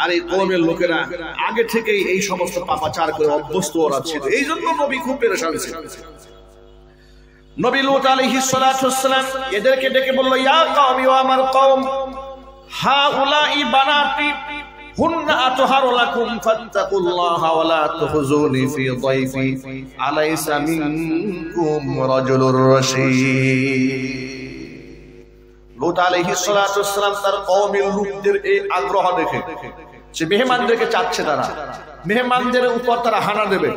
আর এই কওমের লোকেরা আগে থেকেই এই সমস্ত পাপাচার করে অভ্যস্ত ওরা ছিল, এই জন্য নবী খুব পেরেশান ছিল। নবী লূত আলাইহিস সালাম এদেরকে ডেকে বলল, ইয়া কওমি, ও আমার কওম, হাউলাই বানাতি হুন্না আতহারু লাকুম ফাত্তাকুল্লাহা ওয়া লা তুখজুনি ফি যায়ফি আলাইসা মিনকুম রাজুলুর রাশীদ। লূত আলাইহিস সালাম তার কওমের লোকদের এই আগ্রহ দেখে, সে মেহমানদেরকে চাচ্ছে, তারা মেহমানদের উপর তারা হানা দেবে,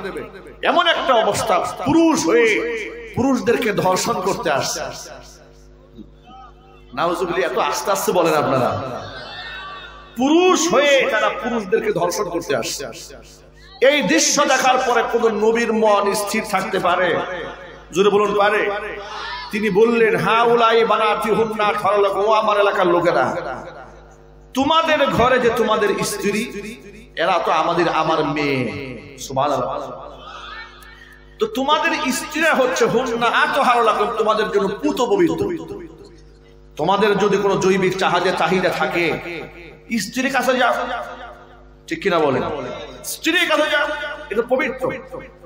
এমন একটা অবস্থা, পুরুষ হয়ে পুরুষদেরকে ধর্ষণ করতে আসছে। নাউজুবিল্লাহ, এত আস্তে আস্তে বলেন আপনারা, পুরুষ হয়ে তারা পুরুষদেরকে ধর্ষণ করতে আসছে। এই দৃশ্য দেখার পরে কোন নবীর মন স্থির থাকতে পারে? জোরে বলুন, পারে? তিনি বললেন, হাউলাই বানাতি হুন্না আতহারু লাকুম, ও আমার এলাকার লোকেরা, তোমাদের ঘরে যে তোমাদের স্ত্রী, এরা তো আমার মেয়ে। সুবহানাল্লাহ। তো তোমাদের স্ত্রীরা হচ্ছে হুন্না আতহারু লাকুম, তোমাদের জন্য পুত পবিত্র। তোমাদের যদি কোনো জৈবিক চাহিদা থাকে, স্ত্রীর কাছে যাও, ঠিক কিনা বলেন? স্ত্রীর কাছে যাও, এটা পবিত্র।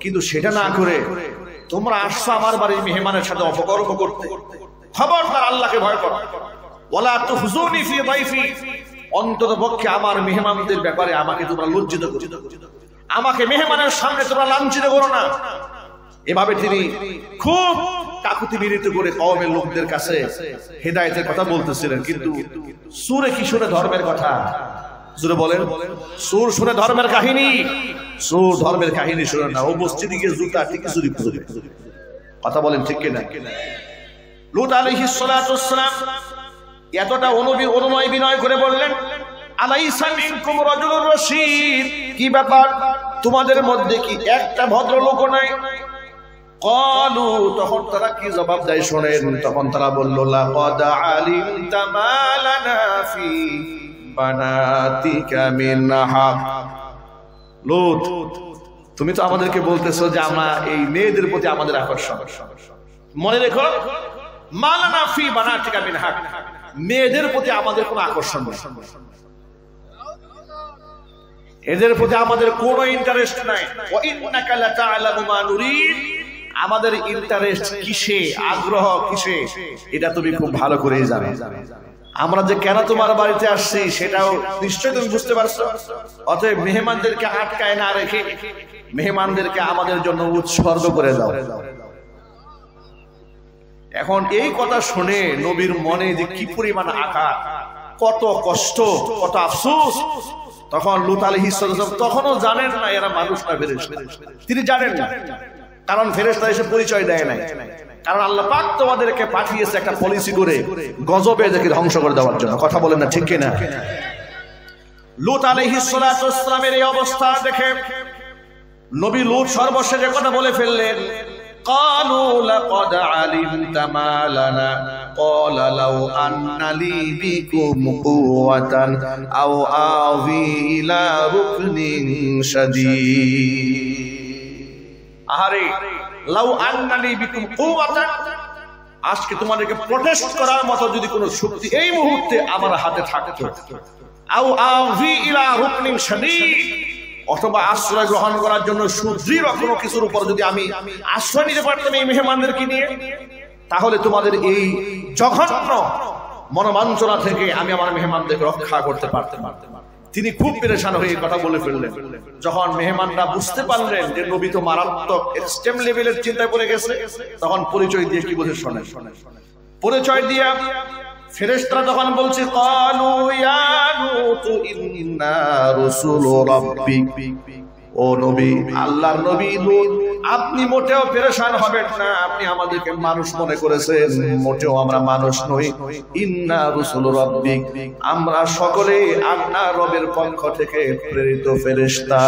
কিন্তু সেটা না করে তোমরা আসছো আমার বাড়ির মেহমানের সাথে অপকর্ম করতে। খবরদার, আল্লাহকে ভয় করো। ওয়ালা তুখজুনি ফি যায়ফি, অন্ততপক্ষে আমার মেহমানদের ব্যাপারে আমাকে তোমরা লজ্জিত করো, আমাকে মেহমানের সামনে তোমরা লাঞ্ছিত করো না। এভাবে তিনি খুব কাকুতি মিনতি করে কওমের লোকদের কাছে হেদায়েতের কথা বলতেছিলেন। কিন্তু সুরে কি শুনে ধর্মের কথা? জোরে বলেন, সুর শুনে ধর্মের কাহিনী? সুর ধর্মের কাহিনী শুনে না, ও মসজিদে গিয়ে জুতা ঠিকই চুরি করে। কথা বলেন ঠিক কিনা? লূত আলাইহিস সালাম এতটা অনুনয় বিনয় করে বললেন, আলাইসা মিনকুম রাজুলুর রাশীদ, কি ব্যাপার, তোমাদের মধ্যে কি একটা ভদ্রলোক নাই? ক্বালু, তখন তারা কি জবাব দেয় শোনেন। তখন তারা বলল, লাকাদ আলিমতা মা লানা ফি বানাতিকা মিন হাক। লূত, তুমি তো আমাদেরকে বলতেছো যে আমরা এই মেয়েদের প্রতি আমাদের আকর্ষণ। মনে রেখো, মালানা ফি বানাতিকা মিন হাক, মেয়েদের প্রতি আমাদের কোনো আকর্ষণ নেই, এদের প্রতি আমাদের কোনো ইন্টারেস্ট নাই। ওয়া ইন্নাকা লাতা'লামু মা নুরিদ, আমাদের ইন্টারেস্ট কিসে, আগ্রহ কিসে, এটা তুমি খুব ভালো করেই জানো। আমরা যে কেন তোমার বাড়িতে আসছি সেটাও নিশ্চয়ই তুমি বুঝতে পারছো। অতএব মেহমানদেরকে আটকায় না রেখে মেহমানদেরকে আমাদের জন্য উৎসর্গ করে দাও। এখন এই কথা শুনে নবীর মনে যে কি পরিমাণ আঘাত, কত কষ্ট, কত আফসোস। তখন লূত আলাইহিস সালাম তখনও জানেন না এরা মানুষ না ফেরেশতা, তিনি জানেন না, কারণ ফেরেশতা এসে পরিচয় দেয় নাই। কারণ আল্লাহ পাক তোমাদেরকে পাঠিয়েছে একটা পলিসি করে গজবে এদেরকে ধ্বংস করে দেওয়ার জন্য। কথা বলেন না, ঠিক কিনা? লূত আলাইহিস সালামের এই অবস্থা দেখে নবী লূত সর্বশেষে কথা বলে ফেললেন, قالوا لقد علمت ما لنا قال لو أن لي بكم قوة أو آوي إلى ركن شديد। আরে লাউ আন্না লি বিকুম কুওয়াতান, আজকে তোমাদেরকে প্রটেস্ট করার মতো যদি কোনো শক্তি এই মুহূর্তে আমার হাতে থাকতো, আও আওয়ি ইলা রুকনিন শাদীদ, অথবা আশ্রয় গ্রহণ করার জন্য সুদৃঢ় কোনো কিছুর উপর যদি আমি আশ্রয় নিতে পারতাম এই মেহমানদেরকে নিয়ে, তাহলে তোমাদের এই জঘন্য মনোমাঞ্চনা থেকে আমি আমার মেহমানদেরকে রক্ষা করতে পারতাম। তিনি খুব পেরেশান হয়ে কথা বলে ফেললেন। যখন মেহমানরা বুঝতে পারলেন যে নবী তো মারাত্মক এক্সট্রিম লেভেলের চিন্তায় পড়ে গেছে, তখন পরিচয় দিয়ে কি বলে শোনেন, পরিচয় দিয়ে ফেরেশতারা তখন বলছে, ক্বালু ইয়া লূত ইন্না রাসূলু রাব্বিক, ও নবী, আল্লাহর নবী লূত, আপনি মোটেও পেরেশান হবেন না, আপনি আমাদেরকে মানুষ মনে করেছেন, মোটেও আমরা মানুষ নই। ইন্না রাসূলু রাব্বিক, আমরা সকলে আপনার রবের পক্ষ থেকে প্রেরিত ফেরেশতা।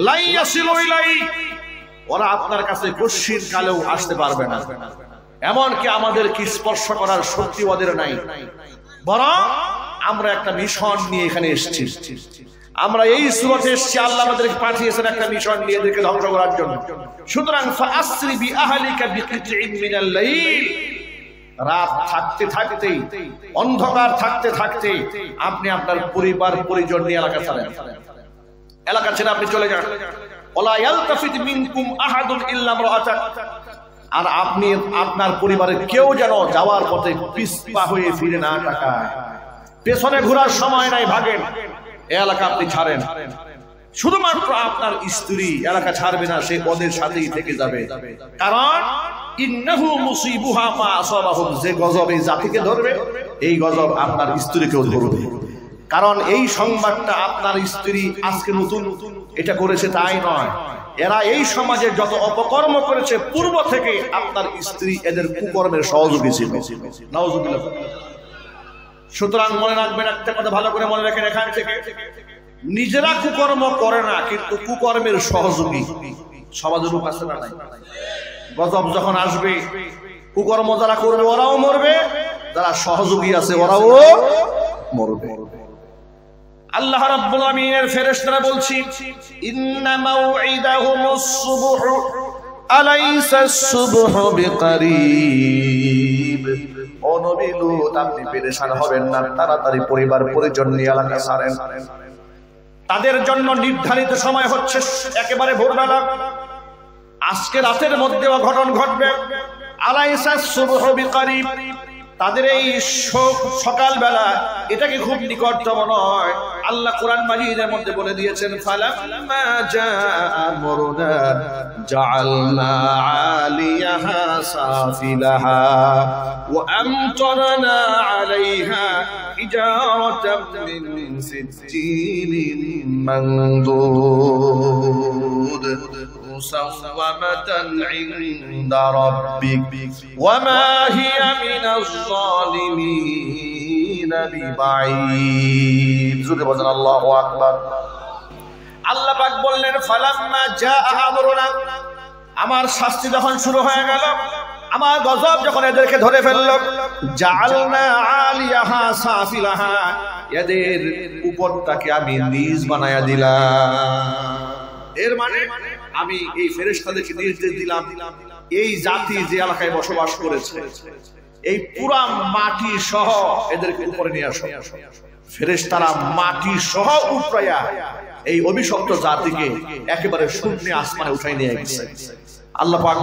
লা ইয়াসিলু ইলাইক, ওরা আপনার কাছে কশির কালেও আসতে পারবে না, এমনকি আমাদেরকে স্পর্শ করার শক্তি ওদের নাই। বরং আমরা একটা মিশন নিয়ে এখানে এসেছি, আমরা এই সুরতে এসেছি, আল্লাহ আমাদেরকে পাঠিয়েছেন একটা মিশন নিয়ে এদেরকে ধ্বংস করার জন্য। সুতরাং ফাআসরি বিআহলিকা বিকিতইন মিনাল লাইল, রাত থাকতে থাকতেই, অন্ধকার থাকতে থাকতে আপনি আপনার পরিবার পরিজন নিয়ে এলাকা ছাড়েন, এলাকা ছেড়ে আপনি চলে যান। ওয়ালা ইয়ালতাফিত মিনকুম আহাদুন ইল্লা ইমরাআতাক, আর আপনি আপনার পরিবারের কেউ যেন যাওয়ার পথে পিছপা হয়ে ফিরে না তাকায়, পেছনে ঘোরার সময় নাই, ভাগেন, এই এলাকা আপনি ছাড়েন। শুধুমাত্র আপনার স্ত্রী এলাকা ছাড়বে না, সে ওদের সাথেই থেকে যাবে, কারণ ইন্নাহু মুসিবুহা মা আসাবাহুম, যে গজব এই জাতিকে ধরবে, এই গজব আপনার স্ত্রীকেও ধরবে। কারণ এই সংবাদটা আপনার স্ত্রী আজকে নতুন এটা করেছে তাই নয়, এরা এই সমাজে যত অপকর্ম করেছে পূর্ব থেকে আপনার স্ত্রী এদের কুকর্মের সহযোগী ছিল। নাউযুবিল্লাহ। সুতরাং মনে রাখবেন একটা কথা, ভালো করে মনে রাখেন, এখান থেকে নিজেরা কুকর্ম করে না, কিন্তু কুকর্মের সহযোগী সমাজের লোক আছে না নাই? গজব যখন আসবে, কুকর্ম যারা করবে ওরাও মরবে, যারা সহযোগী আছে ওরাও মরবে। আল্লাহ রাব্বুল আমিনের ফেরেশতারা বলছি, ইন্না মাউইদাহুমুস সুবহ আলাইসাস সুবহু বিকারীব। ও নবী লূত, আপনি পেরেশান হবেন না, তাড়াতাড়ি পরিবার পরিজন নিয়ে এলাকা ছাড়েন। তাদের জন্য নির্ধারিত সময় হচ্ছে একেবারে ভোরবেলা, আজকে রাতের মধ্যে অঘটন ঘটবে। আলাইসাস সুবহু বিকারীব, তাদের এই সকালবেলা এটা কি খুব নিকটতম নয়? আল্লাহ কোরআন মাজিদের মধ্যে বলে দিয়েছেন, ফালাম্মা জাআ আমরুনা জাআলনা আলিয়াহা সাফিলাহা ওয়া আমতারনা আলাইহা হিজারাতাম মিন সিজ্জিলিন মানদুদ মুসাওয়ামাতান ইনদা রাব্বিক ওয়া মা হিয়া মিনাজ যালিমিন বিবাঈদ। জোরে বলেন আল্লাহু আকবার। আল্লাহ পাক বললেন, ফালাম্মা জাআ আমরুনা, আমার শাস্তি যখন শুরু হয়ে গেল, আমার গজব যখন এদেরকে ধরে ফেলল, জাআলনা আলিয়াহা সাফিলাহা, এদের উপরটাকে আমি নিজ বানায়া দিলাম। এর মানে আমি এই ফেরেশতাদেরকে নির্দেশ দিলাম, এই জাতি যে এলাকায় বসবাস করেছে এই পুরা মাটি সহ এদেরকে উপরে নিয়ে আসো। ফেরেশতারা মাটি সহ উপরায়া এই অভিশপ্ত জাতিকে একেবারে শূন্য আসমানে উঠাই নিয়ে গেছে। আল্লাহ পাক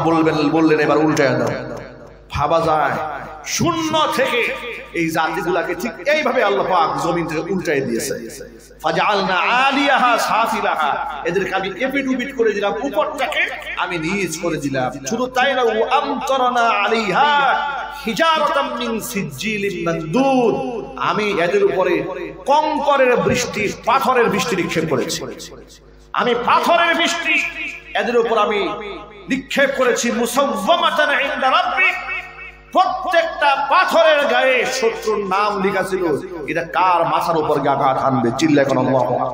বললেন এবার উল্টায় দাও। ভাবা যায় শূন্য থেকে এই জাতিগুলাকে ঠিক এইভাবে আল্লাহ পাক জমিন থেকে উল্টাই দিয়েছে। ফাজআলনা আলিয়াহা সাফিলাহা, এদেরকে আমি এপিট করে দিলাম, উপরটাকে আমি নিচ করে দিলাম। শুধু তাই না, ওয়া আমতারনা আলাইহা হিজারাতাম মিন সিজ্জিলিন মানদুদ, আমি এদের উপরে কংকরের বৃষ্টি, পাথরের বৃষ্টি নিক্ষেপ করেছি। আমি পাথরের বৃষ্টি এদের উপর আমি নিক্ষেপ করেছি। মুসাওয়ামাতান ইনদা রাব্বিক, প্রত্যেকটা পাথরের গায়ে শত্রুর নাম লেখা ছিল। এটা কার মাথার উপর আঘাত আনবে? চিল্লায় কোন আল্লাহু আকবার।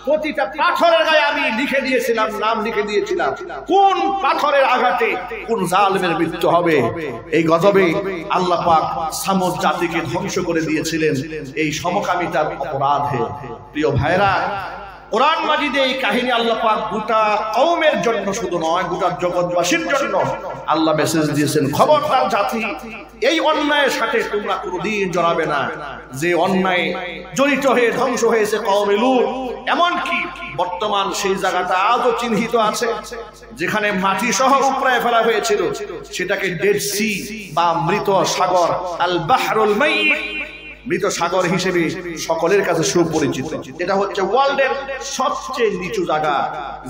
প্রতিটা পাথরের গায়ে আমি লিখে দিয়েছিলাম, নাম লিখে দিয়েছিলাম, কোন পাথরের আঘাতে কোন জালেমের মৃত্যু হবে। এই গজবে আল্লাহ পাক সামুদ জাতিকে ধ্বংস করে দিয়েছিলেন এই সমকামিতার অপরাধে। প্রিয় ভাইরা, কোরআন মাজিদে এই কাহিনী আল্লাহ পাক গোটা কওমের জন্য শুধু নয়, গোটা জগৎবাসীর জন্য আল্লাহ মেসেজ দিয়েছেন, খবরদার জাতি, এই অন্যায়ের সাথে তোমরা কোনোদিন জড়াবে না। যে অন্যায় জড়িত হয়ে ধ্বংস হয়েছে কওমে লূত, এমনকি বর্তমান সেই জায়গাটা আজও চিহ্নিত আছে যেখানে মাটি সহ উপড়ায় ফেলা হয়েছিল, সেটাকে ডেড সি বা মৃত সাগর, আল বাহরুল মাইয়িত, মৃত সাগর হিসেবে সকলের কাছে সুপরিচিত। এটা হচ্ছে ওয়ার্ল্ডের সবচেয়ে নিচু জায়গা,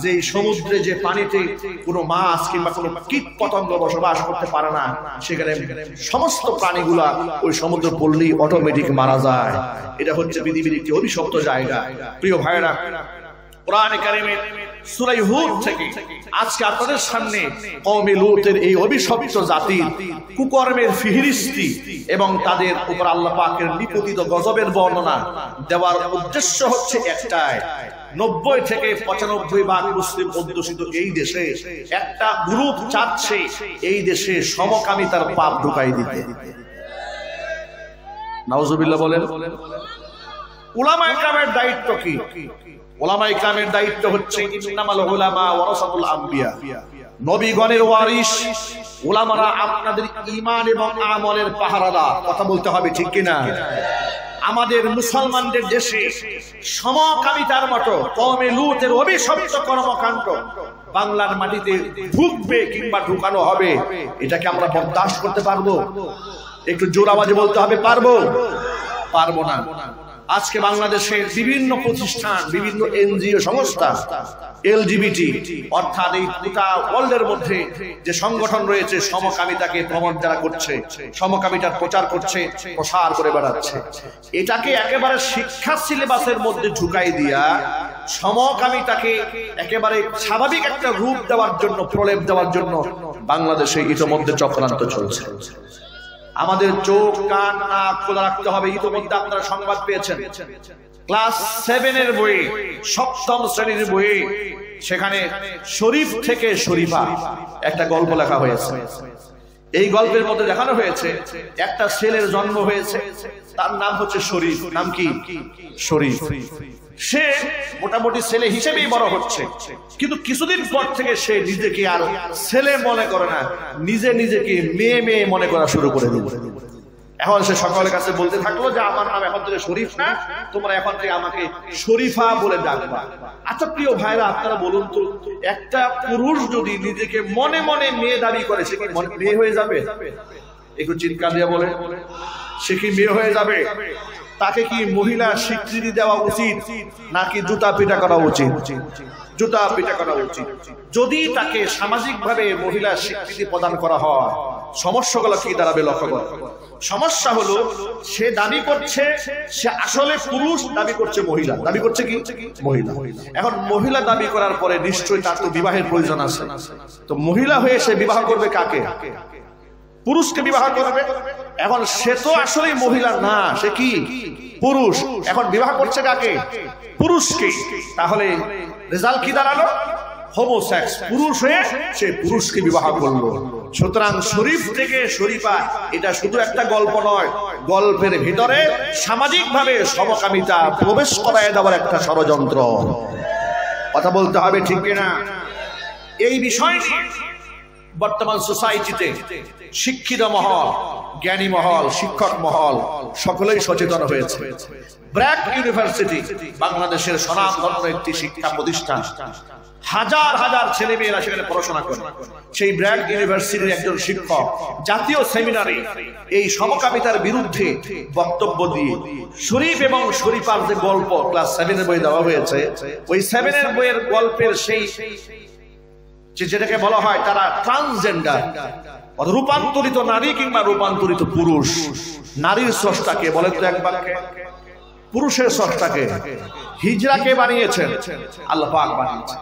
যে সমুদ্রে যে পানিতে কোনো মাছ কিংবা কোনো কীট পতঙ্গ বসবাস করতে পারে না, সেখানে সমস্ত প্রাণীগুলা ওই সমুদ্র পড়লেই অটোমেটিক মারা যায়। এটা হচ্ছে পৃথিবীর একটি অভিশপ্ত জায়গা। প্রিয় ভাইরা, কোরআনে কারিমের সূরা হুদ থেকে আজকে আপনাদের সামনে কওমে লূতের এই অভিশপ্ত জাতির কুকর্মের ফিহরিস্তি এবং তাদের উপর আল্লাহ পাকের নিপতিত গজবের বর্ণনা দেওয়ার উদ্দেশ্য হচ্ছে একটাই। 90 থেকে 95% মুসলিম অধ্যুষিত এই দেশে একটা গ্রুপ চাচ্ছে এই দেশে সমকামিতার পাপ ঢুকাই দিতে। নাউজুবিল্লাহ বলেন। উলামায়ে কেরামের দায়িত্ব কি? উলামায়ে কেরামের দায়িত্ব হচ্ছে ইন্নামাল উলামা ওয়ারাসাতুল আম্বিয়া, নবীগণের ওয়ারিস। উলামারা আপনাদের ঈমান এবং আমলের পাহারাদার। কথা বলতে হবে, ঠিক কি না? আমাদের মুসলমানদের দেশে সমকামিতার মতো কওমে লূতের অভিশপ্ত কর্মকাণ্ড বাংলার মাটিতে ঢুকবে কিংবা ঢুকানো হবে, এটাকে আমরা বরদাস্ত করতে পারবো? একটু জোর আওয়াজে বলতে হবে, পারবো? পারবো না। আজকে বাংলাদেশের বিভিন্ন প্রতিষ্ঠান, বিভিন্ন এনজিও সংস্থা, এলজিবিটি অর্থাৎ এই গোটা ওয়ার্ল্ডের মধ্যে যে সংগঠন রয়েছে, সমকামিতাকে প্রমোট যারা করছে, সমকামিতার প্রচার করছে, প্রসার করে বেড়াচ্ছে, এটাকে একেবারে শিক্ষা সিলেবাসের মধ্যে ঢুকাই দিয়া সমকামিতাকে একেবারে স্বাভাবিক একটা রূপ দেওয়ার জন্য, প্রলেপ দেওয়ার জন্য বাংলাদেশে ইতিমধ্যে চক্রান্ত চলছে। আমাদের চোখ কান নাক খোলা রাখতে হবে। ইতিমধ্যে আপনারা সংবাদ পেয়েছেন, ক্লাস 7 এর বইয়ে, 7ম শ্রেণীর বইয়ে, সেখানে শরীফ থেকে শরীফা একটা গল্প লেখা হয়েছে। এই গল্পের মধ্যে দেখানো হয়েছে একটা ছেলের জন্ম হয়েছে, তার নাম হচ্ছে শরীফ। নাম কি? শরীফ। সে মোটামুটি ছেলে হিসেবেই বড় হচ্ছে, কিন্তু কিছুদিন পর থেকে সে নিজেকে আর ছেলে মনে করে না, নিজেকে মেয়ে মেয়ে মনে করা শুরু করে দিল। এখন সে সকলের কাছে বলতে থাকলো যে আমার নাম এখন থেকে শরীফ না, তোমরা এখন থেকে আমাকে শরীফা বলে ডাকবা। আচ্ছা প্রিয় ভাইরা, আপনারা বলুন তো, একটা পুরুষ যদি নিজেকে মনে মনে মেয়ে দাবি করে, সে কি মেয়ে হয়ে যাবে? একটু চিৎকার দিয়ে বলে, সে কি মেয়ে হয়ে যাবে? তাকে কি মহিলা স্বীকৃতি দেওয়া উচিত নাকি জুতা পিটা করা উচিত? জুতা পিটা করা উচিত। যদি তাকে সামাজিকভাবে মহিলা স্বীকৃতি প্রদান করা হয়, সমস্যাগুলো কি দাঁড়াবে লক্ষ্য করো। সমস্যা হলো সে দাবি করছে সে আসলে পুরুষ, দাবি করছে মহিলা। দাবি করছে কি? মহিলা। এখন মহিলা দাবি করার পরে নিশ্চয়ই তার তো বিবাহের প্রয়োজন আছে। তো মহিলা হয়ে সে বিবাহ করবে কাকে? পুরুষকে বিবাহ করবে। এখন সে তো আসলে মহিলা না, সে কি? পুরুষ। এখন বিবাহ করছে কাকে? পুরুষকে। তাহলে রেজাল্ট কি দাঁড়ালো? হোমোসেক্স। পুরুষ হয়ে সে পুরুষকে বিবাহ করলো। সুতরাং শরীফ থেকে শরীফা এটা শুধু একটা গল্প নয়, গল্পের ভিতরে সামাজিকভাবে সমকামিতা প্রবেশ করায় দেওয়ার একটা ষড়যন্ত্র। কথা বলতে হবে, ঠিক কিনা? এই বিষয় নিয়ে বর্তমান সোসাইটিতে শিক্ষিত মহল, জ্ঞানী মহল, শিক্ষক মহল সকলেই সচেতন হয়েছে। ব্র্যাক ইউনিভার্সিটি বাংলাদেশের স্বনামধন্য একটি শিক্ষা প্রতিষ্ঠান, হাজার হাজার ছেলে মেয়েরা সেখানে পড়াশোনা করে। সেই ব্র্যাক ইউনিভার্সিটির একজন শিক্ষক জাতীয় সেমিনারে এই সমকামিতার বিরুদ্ধে বক্তব্য দিয়ে শরীফ এবং শরীফার যে গল্প ক্লাস 7 এর বই দেওয়া হয়েছে, ওই 7 এর বইয়ের গল্পের সেই যেটাকে বলা হয় তারা ট্রান্সজেন্ডার, রূপান্তরিত নারী কিংবা রূপান্তরিত পুরুষ, নারীর স্রষ্টাকে বলেন তো এক বাক্যে, পুরুষের স্রষ্টাকে, হিজড়াকে বানিয়েছেন আল্লাহ পাক বানিয়েছেন।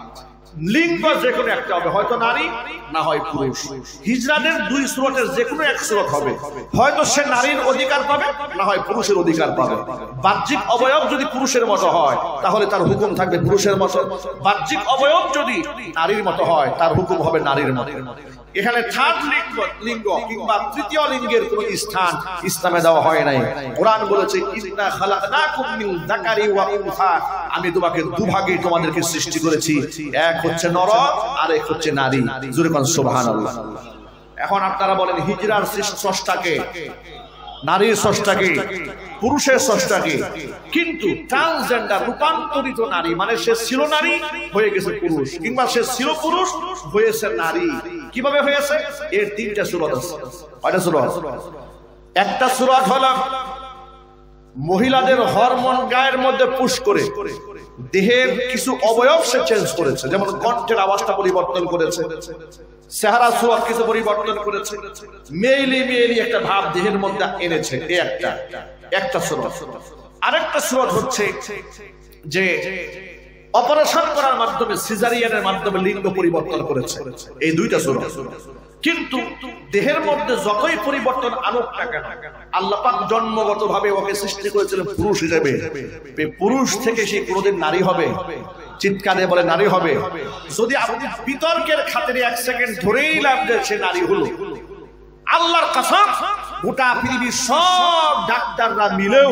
লিঙ্গ যে কোনো একটা হবে, হয়তো নারী না হয় পুরুষ। হিজড়াদের দুই সুরতের যে কোনো এক সুরত হবে, হয়তো সে নারীর অধিকার পাবে না হয় পুরুষের অধিকার পাবে। বাহ্যিক অবয়ব যদি পুরুষের মতো হয় তাহলে তার হুকুম থাকবে পুরুষের মতো, বাহ্যিক অবয়ব যদি নারীর মতো হয় তার হুকুম হবে নারীর মতো। এখানে থার্ড লিঙ্গ কিংবা তৃতীয় লিঙ্গের কোন স্থান ইসলামে দেওয়া হয় নাই। কোরআন বলেছে ইন্না খালাকনাকুম মিন যাকারি ওয়া উনসা, আমি তোমাকে দুভাগে তোমাদেরকে সৃষ্টি করেছি, এক হচ্ছে নর আর এক হচ্ছে নারী। জোরে কোন সুবহানাল্লাহ। এখন আপনারা বলেন হিজড়ার স্রষ্টাকে, নারীর স্রষ্টাকে, পুরুষের স্রষ্টাকে, কিন্তু ট্রান্সজেন্ডার রূপান্তরিত নারী মানে সে ছিল নারী হয়ে গেছে পুরুষ, কিংবা সে ছিল পুরুষ হয়েছে নারী। কিভাবে হয়েছে? এর তিনটা সূরত আছে। কয়টা সূরত? একটা সূরত হলো মহিলাদের হরমোন গায়ের মধ্যে পুশ করে দেহের কিছু অবয়ব সে চেঞ্জ করেছে, যেমন কণ্ঠের আওয়াজটা পরিবর্তন করেছে, চেহারা সুরত কিছু পরিবর্তন করেছে, মেইলি মেইলি একটা ভাব দেহের মধ্যে এনেছে। এই একটা সূরত। আরেকটা সূরত হচ্ছে যে অপারেশন করার মাধ্যমে, সিজারিয়ানের মাধ্যমে লিঙ্গ পরিবর্তন করেছে। এই দুইটা সূরত। কিন্তু দেহের মধ্যে যতই পরিবর্তন আনুক না কেন, আল্লাহ পাক জন্মগতভাবে ওকে সৃষ্টি করেছিলেন পুরুষ হিসেবে। পুরুষ থেকে সে কোনোদিন নারী হবে? চিৎকারে বলে নারী হবে। যদি আপনি বিতর্কের খাতিরে 1 সেকেন্ড ধরেই লাভ যে সে নারী হলো, আল্লাহর কসম গোটা পৃথিবীর সব ডাক্তাররা মিলেও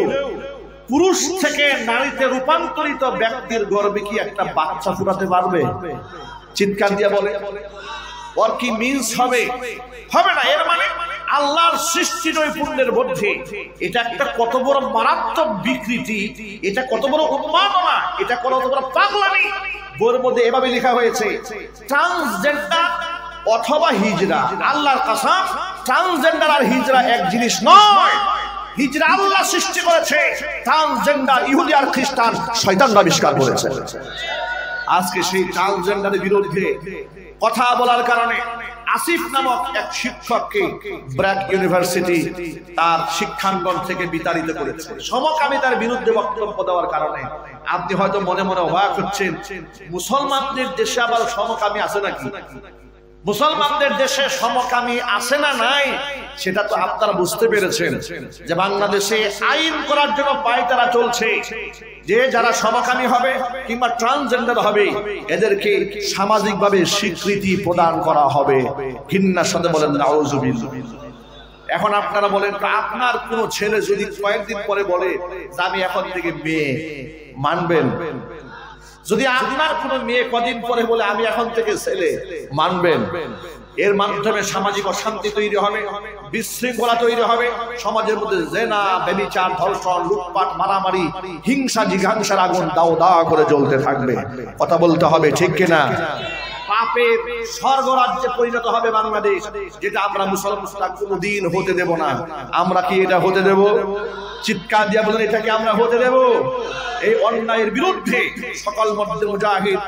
পুরুষ থেকে নারীতে রূপান্তরিত ব্যক্তির গর্ভে কি একটা বাচ্চা ফুটাতে পারবে? চিৎকার দিয়ে বলে ওর কি মিন্স হবে? হবে না। এর মানে আল্লাহর সৃষ্টি নৈপুণ্যের মধ্যে এটা একটা কত বড় মারাত্মক বিকৃতি, এটা কত বড় উন্মাদনা, এটা কত বড় পাগলামি। বইয়ের মধ্যে এভাবে লেখা হয়েছে ট্রান্সজেন্ডার অথবা হিজড়া। আল্লাহর কসম, ট্রান্সজেন্ডার আর হিজড়া এক জিনিস নয়। হিজড়া আল্লাহ সৃষ্টি করেছে, ট্রান্সজেন্ডার ইহুদি আর খ্রিস্টান শয়তান আবিষ্কার করেছে। আজকে সেই ট্রান্সজেন্ডারের বিরুদ্ধে কথা বলার কারণে আসিফ নামক এক শিক্ষককে ব্র্যাক ইউনিভার্সিটি তার শিক্ষাঙ্গন থেকে বিতাড়িত করেছে সমকামিতার বিরুদ্ধে বক্তব্য দেওয়ার কারণে। আপনি হয়তো মনে মনে অবাক হচ্ছেন, মুসলমানদের দেশে আবার সমকামী আছে নাকি? মুসলমানদের দেশে সমকামী আছে না নাই সেটা তো আপনারা বুঝতে পেরেছেন যে বাংলাদেশে আইন করার জন্য পায়তারা চলছে যে যারা সমকামী হবে কিংবা ট্রান্সজেন্ডার হবে এদেরকে সামাজিকভাবে স্বীকৃতি প্রদান করা হবে। ঘৃণার সাথে বলেন নাউজুবিল্লাহ। এখন আপনারা বলেন আপনার কোন ছেলে যদি কয়েকদিন পরে বলে যে আমি এখন থেকে মেয়ে, মানবেন? যদি আপনার কোন মেয়ে কদিন পরে বলে আমি এখন থেকে ছেলে, মানবেন? এর মাধ্যমে সামাজিক অশান্তি তৈরি হবে, বিশৃঙ্খলা তৈরি হবে, সমাজের মধ্যে জেনা, ব্যভিচার, ধর্ষণ, লুটপাট, মারামারি, হিংসা, জিঘাংসার আগুন দাও দাও করে জ্বলতে থাকবে। কথা বলতে হবে, ঠিক কিনা? পাপের স্বর্গরাজ্যে পরিণত হবে বাংলাদেশ, যেটা আমরা মুসলমানরা কোনোদিন হতে দেব না। আমরা কি এটা হতে দেব? চিৎকার দিয়ে বলেন, এটাকে আমরা হতে দেব? এই অন্যায়ের বিরুদ্ধে সকল মুজাহিদ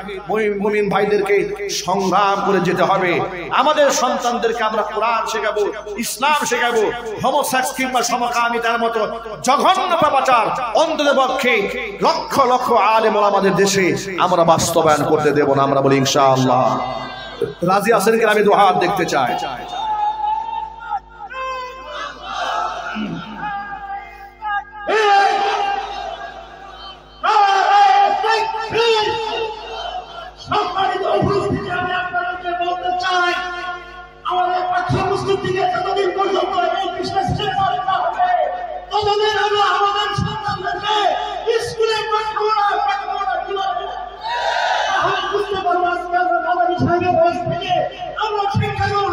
মুমিন ভাইদেরকে সংগ্রাম করে যেতে হবে। আমাদের সন্তানদেরকে আমরা কোরআন শেখাবো, ইসলাম শেখাবো। হোমোসেক্স কিংবা সমকামিতার মতো জঘন্য পাপাচার অন্ততপক্ষে লক্ষ লক্ষ আলেম ওলামাদের দেশে আমরা বাস্তবায়ন করতে দেব না। আমরা বলি ইনশাআল্লাহ। রাজি আছেন কিনা? আমি দুহাত দেখতে চাই। সম্মানিত উপস্থিতি, আমি আপনাদেরকে বলতে চাই আমাদের পাঠ্যপুস্তকটিকে যতদিন পর্যন্ত এই বিশ্বাস হবে ততদিন আমরা আমাদের সন্তানদেরকে স্কুলে পাঠাবো না কিভাবে? তাহলে বুঝতে পারবো আজকে আমরা মাদারি সাহেবের বয়স থেকে আমরা শিক্ষা গ্রহণ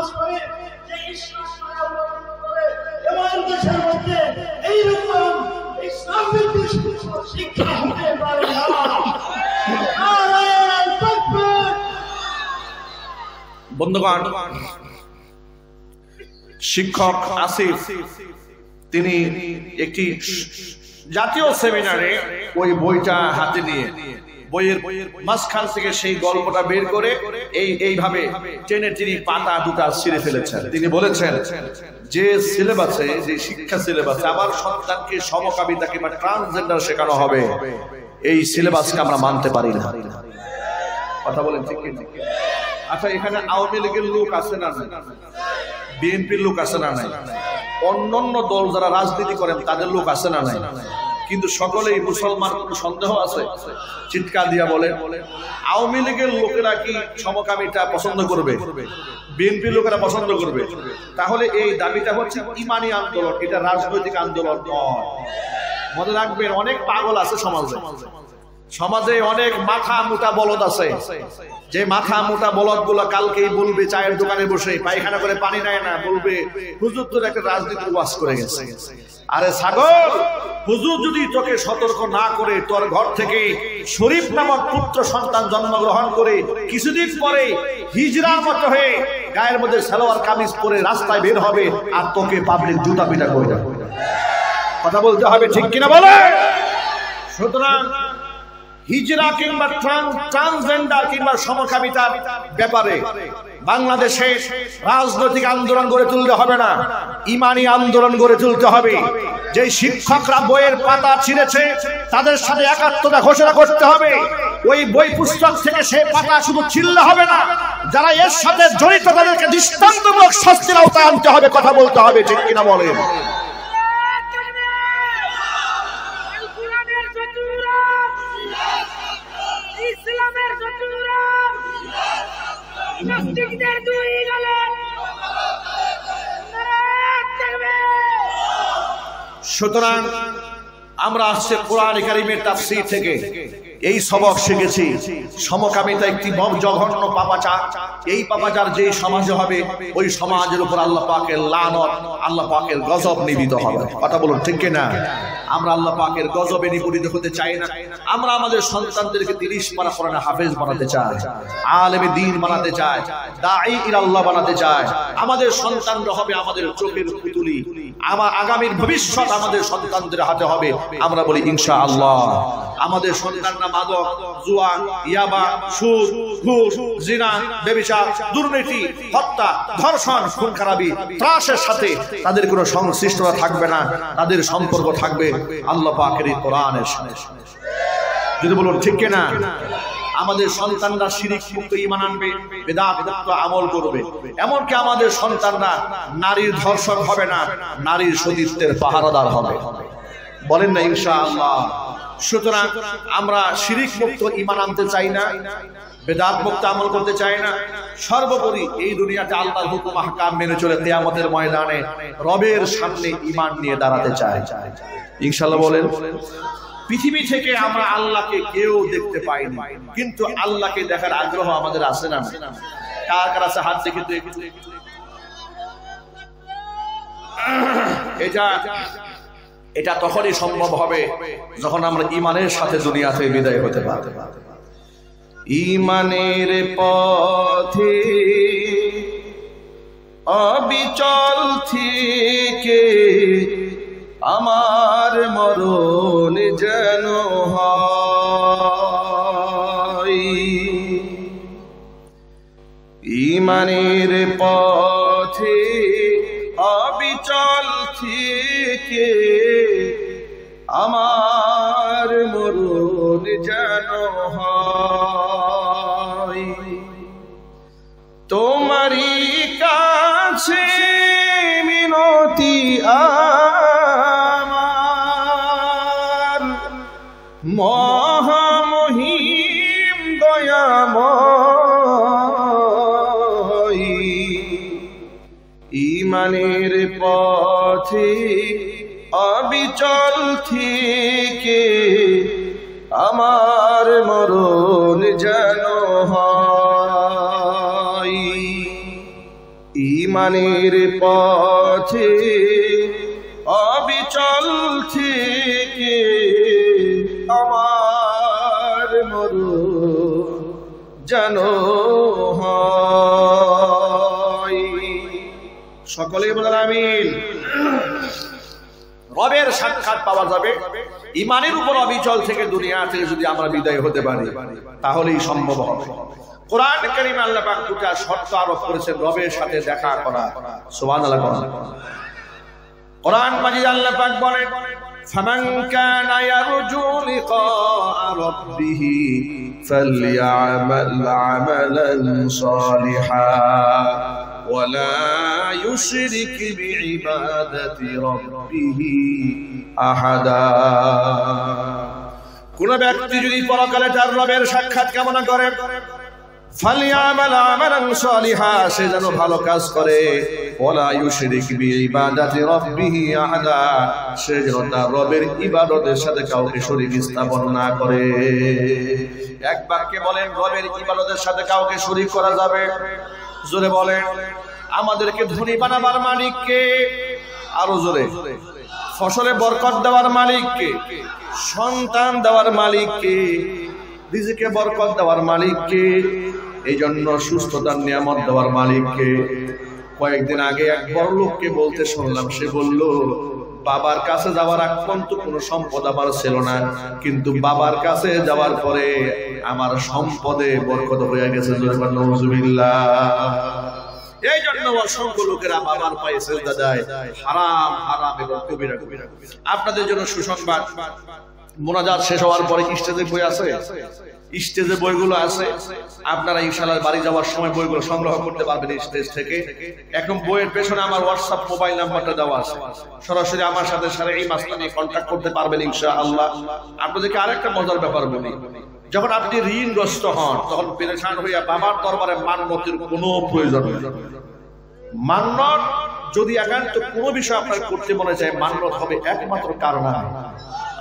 বসবাস করে, যে ইসলাম অবলম্বন করে, এমন দেশের মধ্যে এইরকম ইসলাম ভিত্তিক শিক্ষা হতে পারে না। নারায়ে তাকবীর। বন্ধুগণ, শিক্ষক আসিফ তিনি একটি জাতীয় সেমিনারে ওই বইটা হাতে নিয়ে বইয়ের মাঝখান থেকে সেই গল্পটা বের করে এইভাবে টেনে তিনি পাতা দুটা ছিঁড়ে ফেলেছেন। তিনি বলেছেন যে সিলেবাসে, যে শিক্ষা সিলেবাসে আমার সন্তানকে সমকামিতা কিংবা ট্রান্সজেন্ডার শেখানো হবে, এই সিলেবাসকে আমরা মানতে পারি না। কথা বলেন ঠিক কি? আচ্ছা, এখানে আওয়ামী লীগের লোক আছে না নাই? বিএনপির লোক আছে না নাই? অন্যান্য দল যারা রাজনীতি করেন তাদের লোক আছে না নাই? কিন্তু সকলেই মুসলমান, কোন সন্দেহ আছে? চিৎকার দিয়া বলে, আওয়ামী লীগের লোকেরা কি সমকামিতা পছন্দ করবে? বিএনপির লোকেরা পছন্দ করবে? তাহলে এই দাবিটা হচ্ছে ইমানি আন্দোলন, এটা রাজনৈতিক আন্দোলন নয়। মনে রাখবেন, অনেক পাগল আছে সমাজে। সমাজে অনেক মাথা মোটা বলদ আছে, যে মাথা মোটা বলদ গুলো কালকেই বলবে চায়ের দোকানে বসে পায়খানা করে পানি নেয় না, বলবে হুজুর তোর একটা রাজনীতির ওয়াজ করে গেছে। আরে ছাগল, হুজুর যদি তোকে সতর্ক না করে তোর ঘর থেকে শরীফ নামক পুত্র সন্তান জন্মগ্রহণ করে কিছুদিন পরে হিজড়ার মতো হয়ে গায়ের মধ্যে সালোয়ার কামিজ পরে রাস্তায় বের হবে, আর তোকে পাবলিক জুতা পিটা করে দেবে। কথা বলতে হবে, ঠিক কিনা বলে? সুতরাং হিজরা কিংবা ট্রান্সজেন্ডার কিংবা সমকামিতার ব্যাপারে বাংলাদেশে রাজনৈতিক আন্দোলন গড়ে তুলতে হবে না, ইমানি আন্দোলন গড়ে তুলতে হবে। যে শিক্ষকরা বইয়ের পাতা ছিঁড়েছে তাদের সাথে একাত্মতা ঘোষণা করতে হবে। ওই বই পুস্তক থেকে সে পাতা শুধু ছিঁড়লে হবে না, যারা এর সাথে জড়িত তাদেরকে দৃষ্টান্তমূলক শাস্তির আওতায় আনতে হবে। কথা বলতে হবে, ঠিক কিনা বলেন? সুতরাং আমরা আসছে কোরআন কারীমের তাফসীর থেকে এই সবক শিখেছি, সমকামিতা একটি জঘন্য পাপাচার। এই পাপাচার যেই সমাজে হবে ওই সমাজের উপর আল্লাহ পাকের লানত, আল্লাহ পাকের গজব নিবিত হবে। কথা বলুন ঠিক কিনা? আমরা আল্লাহ পাকের গজবে নিপীড়িত হতে চাই না। আমরা আমাদের সন্তানদেরকে 30 পারা কোরআনে হাফেজ বানাতে চাই, আলেমে দ্বীন বানাতে চাই, দাঈ ইলাল্লাহ বানাতে চাই। আমাদের সন্তানরা হবে আমাদের চোখের পুতুলি, আমার আগামীর ভবিষ্যৎ আমাদের সন্তানদের হাতে হবে। আমরা বলি ইনশাআল্লাহ। আমাদের সন্তানরা মাদক, জুয়া, ইয়াবা, সুদ, ঘুষ, জিনা, ব্যভিচার, দুর্নীতি, হত্যা, ধর্ষণ, খুন খারাপি, ত্রাসের সাথে তাদের কোনো সংশ্লিষ্টতা থাকবে না। তাদের সম্পর্ক থাকবে আল্লাহ পাকের কোরআনের সাথে। যদি বলুন ঠিক কিনা? আমাদের সন্তানরা শিরক মুক্ত ঈমান আনবে, বিদআত মুক্ত আমল করবে। এমনকি আমাদের সন্তানরা নারীর ধর্ষক হবে না, নারীর সতীত্বের পাহারাদার হবে। বলেন না ইনশাআল্লাহ। সুতরাং আমরা শিরক মুক্ত ঈমান আনতে চাই না, বিদআত মুক্ত আমল করতে চাই না। সর্বোপরি এই দুনিয়াতে আল্লাহর হুকুম আহকাম মেনে চলে কিয়ামতের ময়দানে রবের সামনে ঈমান নিয়ে দাঁড়াতে চাই ইনশাআল্লাহ। বলেন, পৃথিবী থেকে আমরা আল্লাহকে কেউ দেখতে পাইনি, কিন্তু আল্লাহকে দেখার আগ্রহ আমাদের আছে না? কার কার আছে হাত দেখে? এটা তখনই সম্ভব হবে যখন আমরা ঈমানের সাথে দুনিয়া থেকে বিদায় হতে পারব। ঈমানের পথে অবিচল থেকে আমার মরণ যেন হয়। ঈমানের পথে অবিচল থেকে আমার মরণ যেন হয়। তোমারই কাছে মিনতি আমার, মহামহিম দয়াময়। ঈমানের পথে অবিচল থেকে আমার মরণ যেন হয়। ঈমানের পথে অবিচল থেকে আমার মরণ যেন হয়। সকলেই বলেন আমিন। রবের সাক্ষাৎ পাওয়া যাবে ঈমানের উপর অবিচল থেকে, দুনিয়া থেকে যদি আমরা বিদায় হতে পারি তাহলেই সম্ভব হবে। কোরআন কারীমে আল্লাহ পাক দুটা শর্ত আরোপ করেছেন রবের সাথে দেখা করা। সুবহানাল্লাহ। কোরআন মাজিদ আল্লাহ পাক বলেন, ফামান কানা ইয়ারজু লিকাআ রাব্বিহি ফালইআমাল আমালান সালিহান ওয়ালা ইউশরিক বিইবাদাতি রাব্বিহি আহাদা। কোন ব্যক্তি যদি পরকালে তার রবের সাক্ষাৎ কামনা করে, ফালইআমাল আমালান সালিহা, সে যেন ভালো কাজ করে, ওয়ালা ইউশরিক বিইবাদাতি রাব্বিহি আহাদা, সে যেন তার রবের ইবাদতের সাথে কাউকে শরীক স্থাপন না করে। এক বাক্যে বলেন, রবের ইবাদতের সাথে কাউকে শরীক করা যাবে? জোরে বলেন। আমাদেরকে ধনী বানাবার মালিক কে? আরো জোরে। ফসলে বরকত দেওয়ার মালিক কে? সন্তান দেওয়ার মালিক কে? রিজিকে বরকত দেওয়ার মালিক কে? এই জন্য সুস্থতার নিয়ামত দেওয়ার মালিক কে? কয়েকদিন আগে এক বড় লোককে বলতে শুনলাম, সে বলল, বাবার কাছে যাওয়ার আগ পর্যন্ত কোনো সম্পদ আমার ছিল না, কিন্তু বাবার কাছে যাওয়ার পরে আমার সম্পদে বরকত হয়ে গেছে। নাউজুবিল্লাহ। এই জন্য অসংখ্য লোকেরা বাবার পায়ে সেজদা দেয়, হারাম হারাম এবং কবিরা কবিরা। আপনাদের জন্য সুসংবাদ, মোনাজাত শেষ হওয়ার পরে স্টেজে বই আছে, স্টেজে বইগুলো আছে, আপনারা ইনশাআল্লাহ বাড়ি যাওয়ার সময় বইগুলো সংগ্রহ করতে পারবেন স্টেজ থেকে। এখন বইয়ের পেছনে আমার হোয়াটসঅ্যাপ মোবাইল নাম্বারটা দেওয়া আছে, সরাসরি আমার সাথে এই মাসলা নিয়ে কন্ট্যাক্ট করতে পারবেন ইনশাআল্লাহ। আপনাদেরকে আরেকটা মজার ব্যাপার বলি, যখন আপনি ঋণগ্রস্ত হন তখন পেরেশান হইয়া বাবার দরবারে মান্যতের কোনো প্রয়োজন নেই। মান্যত যদি একান্ত কোনো বিষয় আপনার করতে মনে চায়, মান্যত হবে একমাত্র কারণ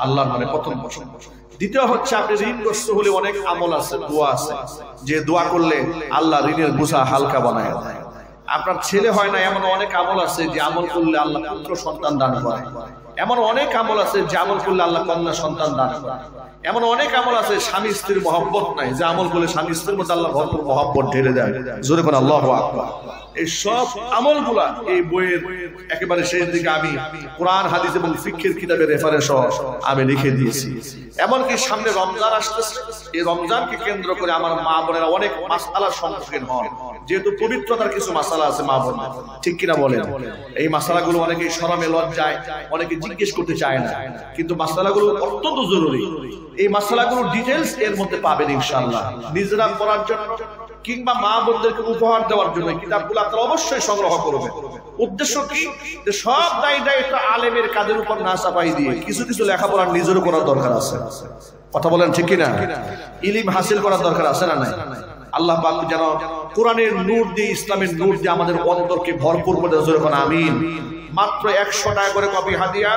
আল্লাহর নামে, প্রথম পছন্দ। দ্বিতীয় হচ্ছে, আপনি ঋণগ্রস্ত হলে অনেক আমল আছে, দোয়া আছে, যে দোয়া করলে আল্লাহ ঋণের বোঝা হালকা বানায় দেয়। আপনার ছেলে হয় না, এমন অনেক আমল আছে যে আমল করলে আল্লাহ পুত্র সন্তান দান করে। এমন অনেক আমল আছে যে আমল করলে আল্লাহ কন্যা সন্তান দান করে। এমন অনেক আমল আছে স্বামী স্ত্রীর মহব্বত নাই, যে আমল করলে স্বামী স্ত্রীর মধ্যে আল্লাহ ভরপুর মহব্বত ঢেলে দেয়। জোরে কোন আল্লাহু আকবার। এই সব আমলগুলা এই বইয়ের একেবারে শেষ দিকে আমি কোরআন হাদিস এবং ফিকহের কিতাবের রেফারেন্স আমি লিখে দিয়েছি। এমনকি সামনে রমজান আসতেছে, এই রমজানকে কেন্দ্র করে আমার মা বোনেরা অনেক মাসআলার সম্মুখীন হন, যেহেতু পবিত্রতার কিছু মাসআলা আছে মা বোন, ঠিক কিনা বলেন? এই মাসআলাগুলো অনেকেই শরমে লজ্জায় অনেকে জিজ্ঞেস করতে চায় না, কিন্তু মাসআলাগুলো অত্যন্ত জরুরি। এই মাসআলাগুলো ডিটেইলস এর মধ্যে পাবেন ইনশাআল্লাহ। নিজেরা পড়ার জন্য কিংবা মা বোনদেরকে উপহার দেওয়ার জন্য কিতাবগুলো আপনারা অবশ্যই সংগ্রহ করবেন। উদ্দেশ্য কি? যে সব দায়িত্ব আলেমের কাদের উপর না চাপাই দিয়ে কিছু কিছু লেখাপড়া নিজেরও করার দরকার আছে। কথা বলেন ঠিক কিনা? ইলম হাসিল করার দরকার আছে না নাই? আল্লাহ পাক যেন কোরআনের নূর দিয়ে, ইসলামের নূর দিয়ে আমাদের অন্তরকে ভরপুর করে জোরে কোন আমিন। মাত্র 100 টাকা করে কপি হাদিয়া,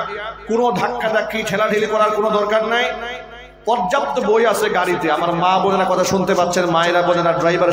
কোনো ধাক্কা ধাক্কি ঠেলাঠেলি করার কোনো দরকার নাই। পর্যাপ্ত বই আছে গাড়িতে। আমার মা বোনেরা কথা শুনতে পাচ্ছেন, মায়েরা বোনেরা, ড্রাইভার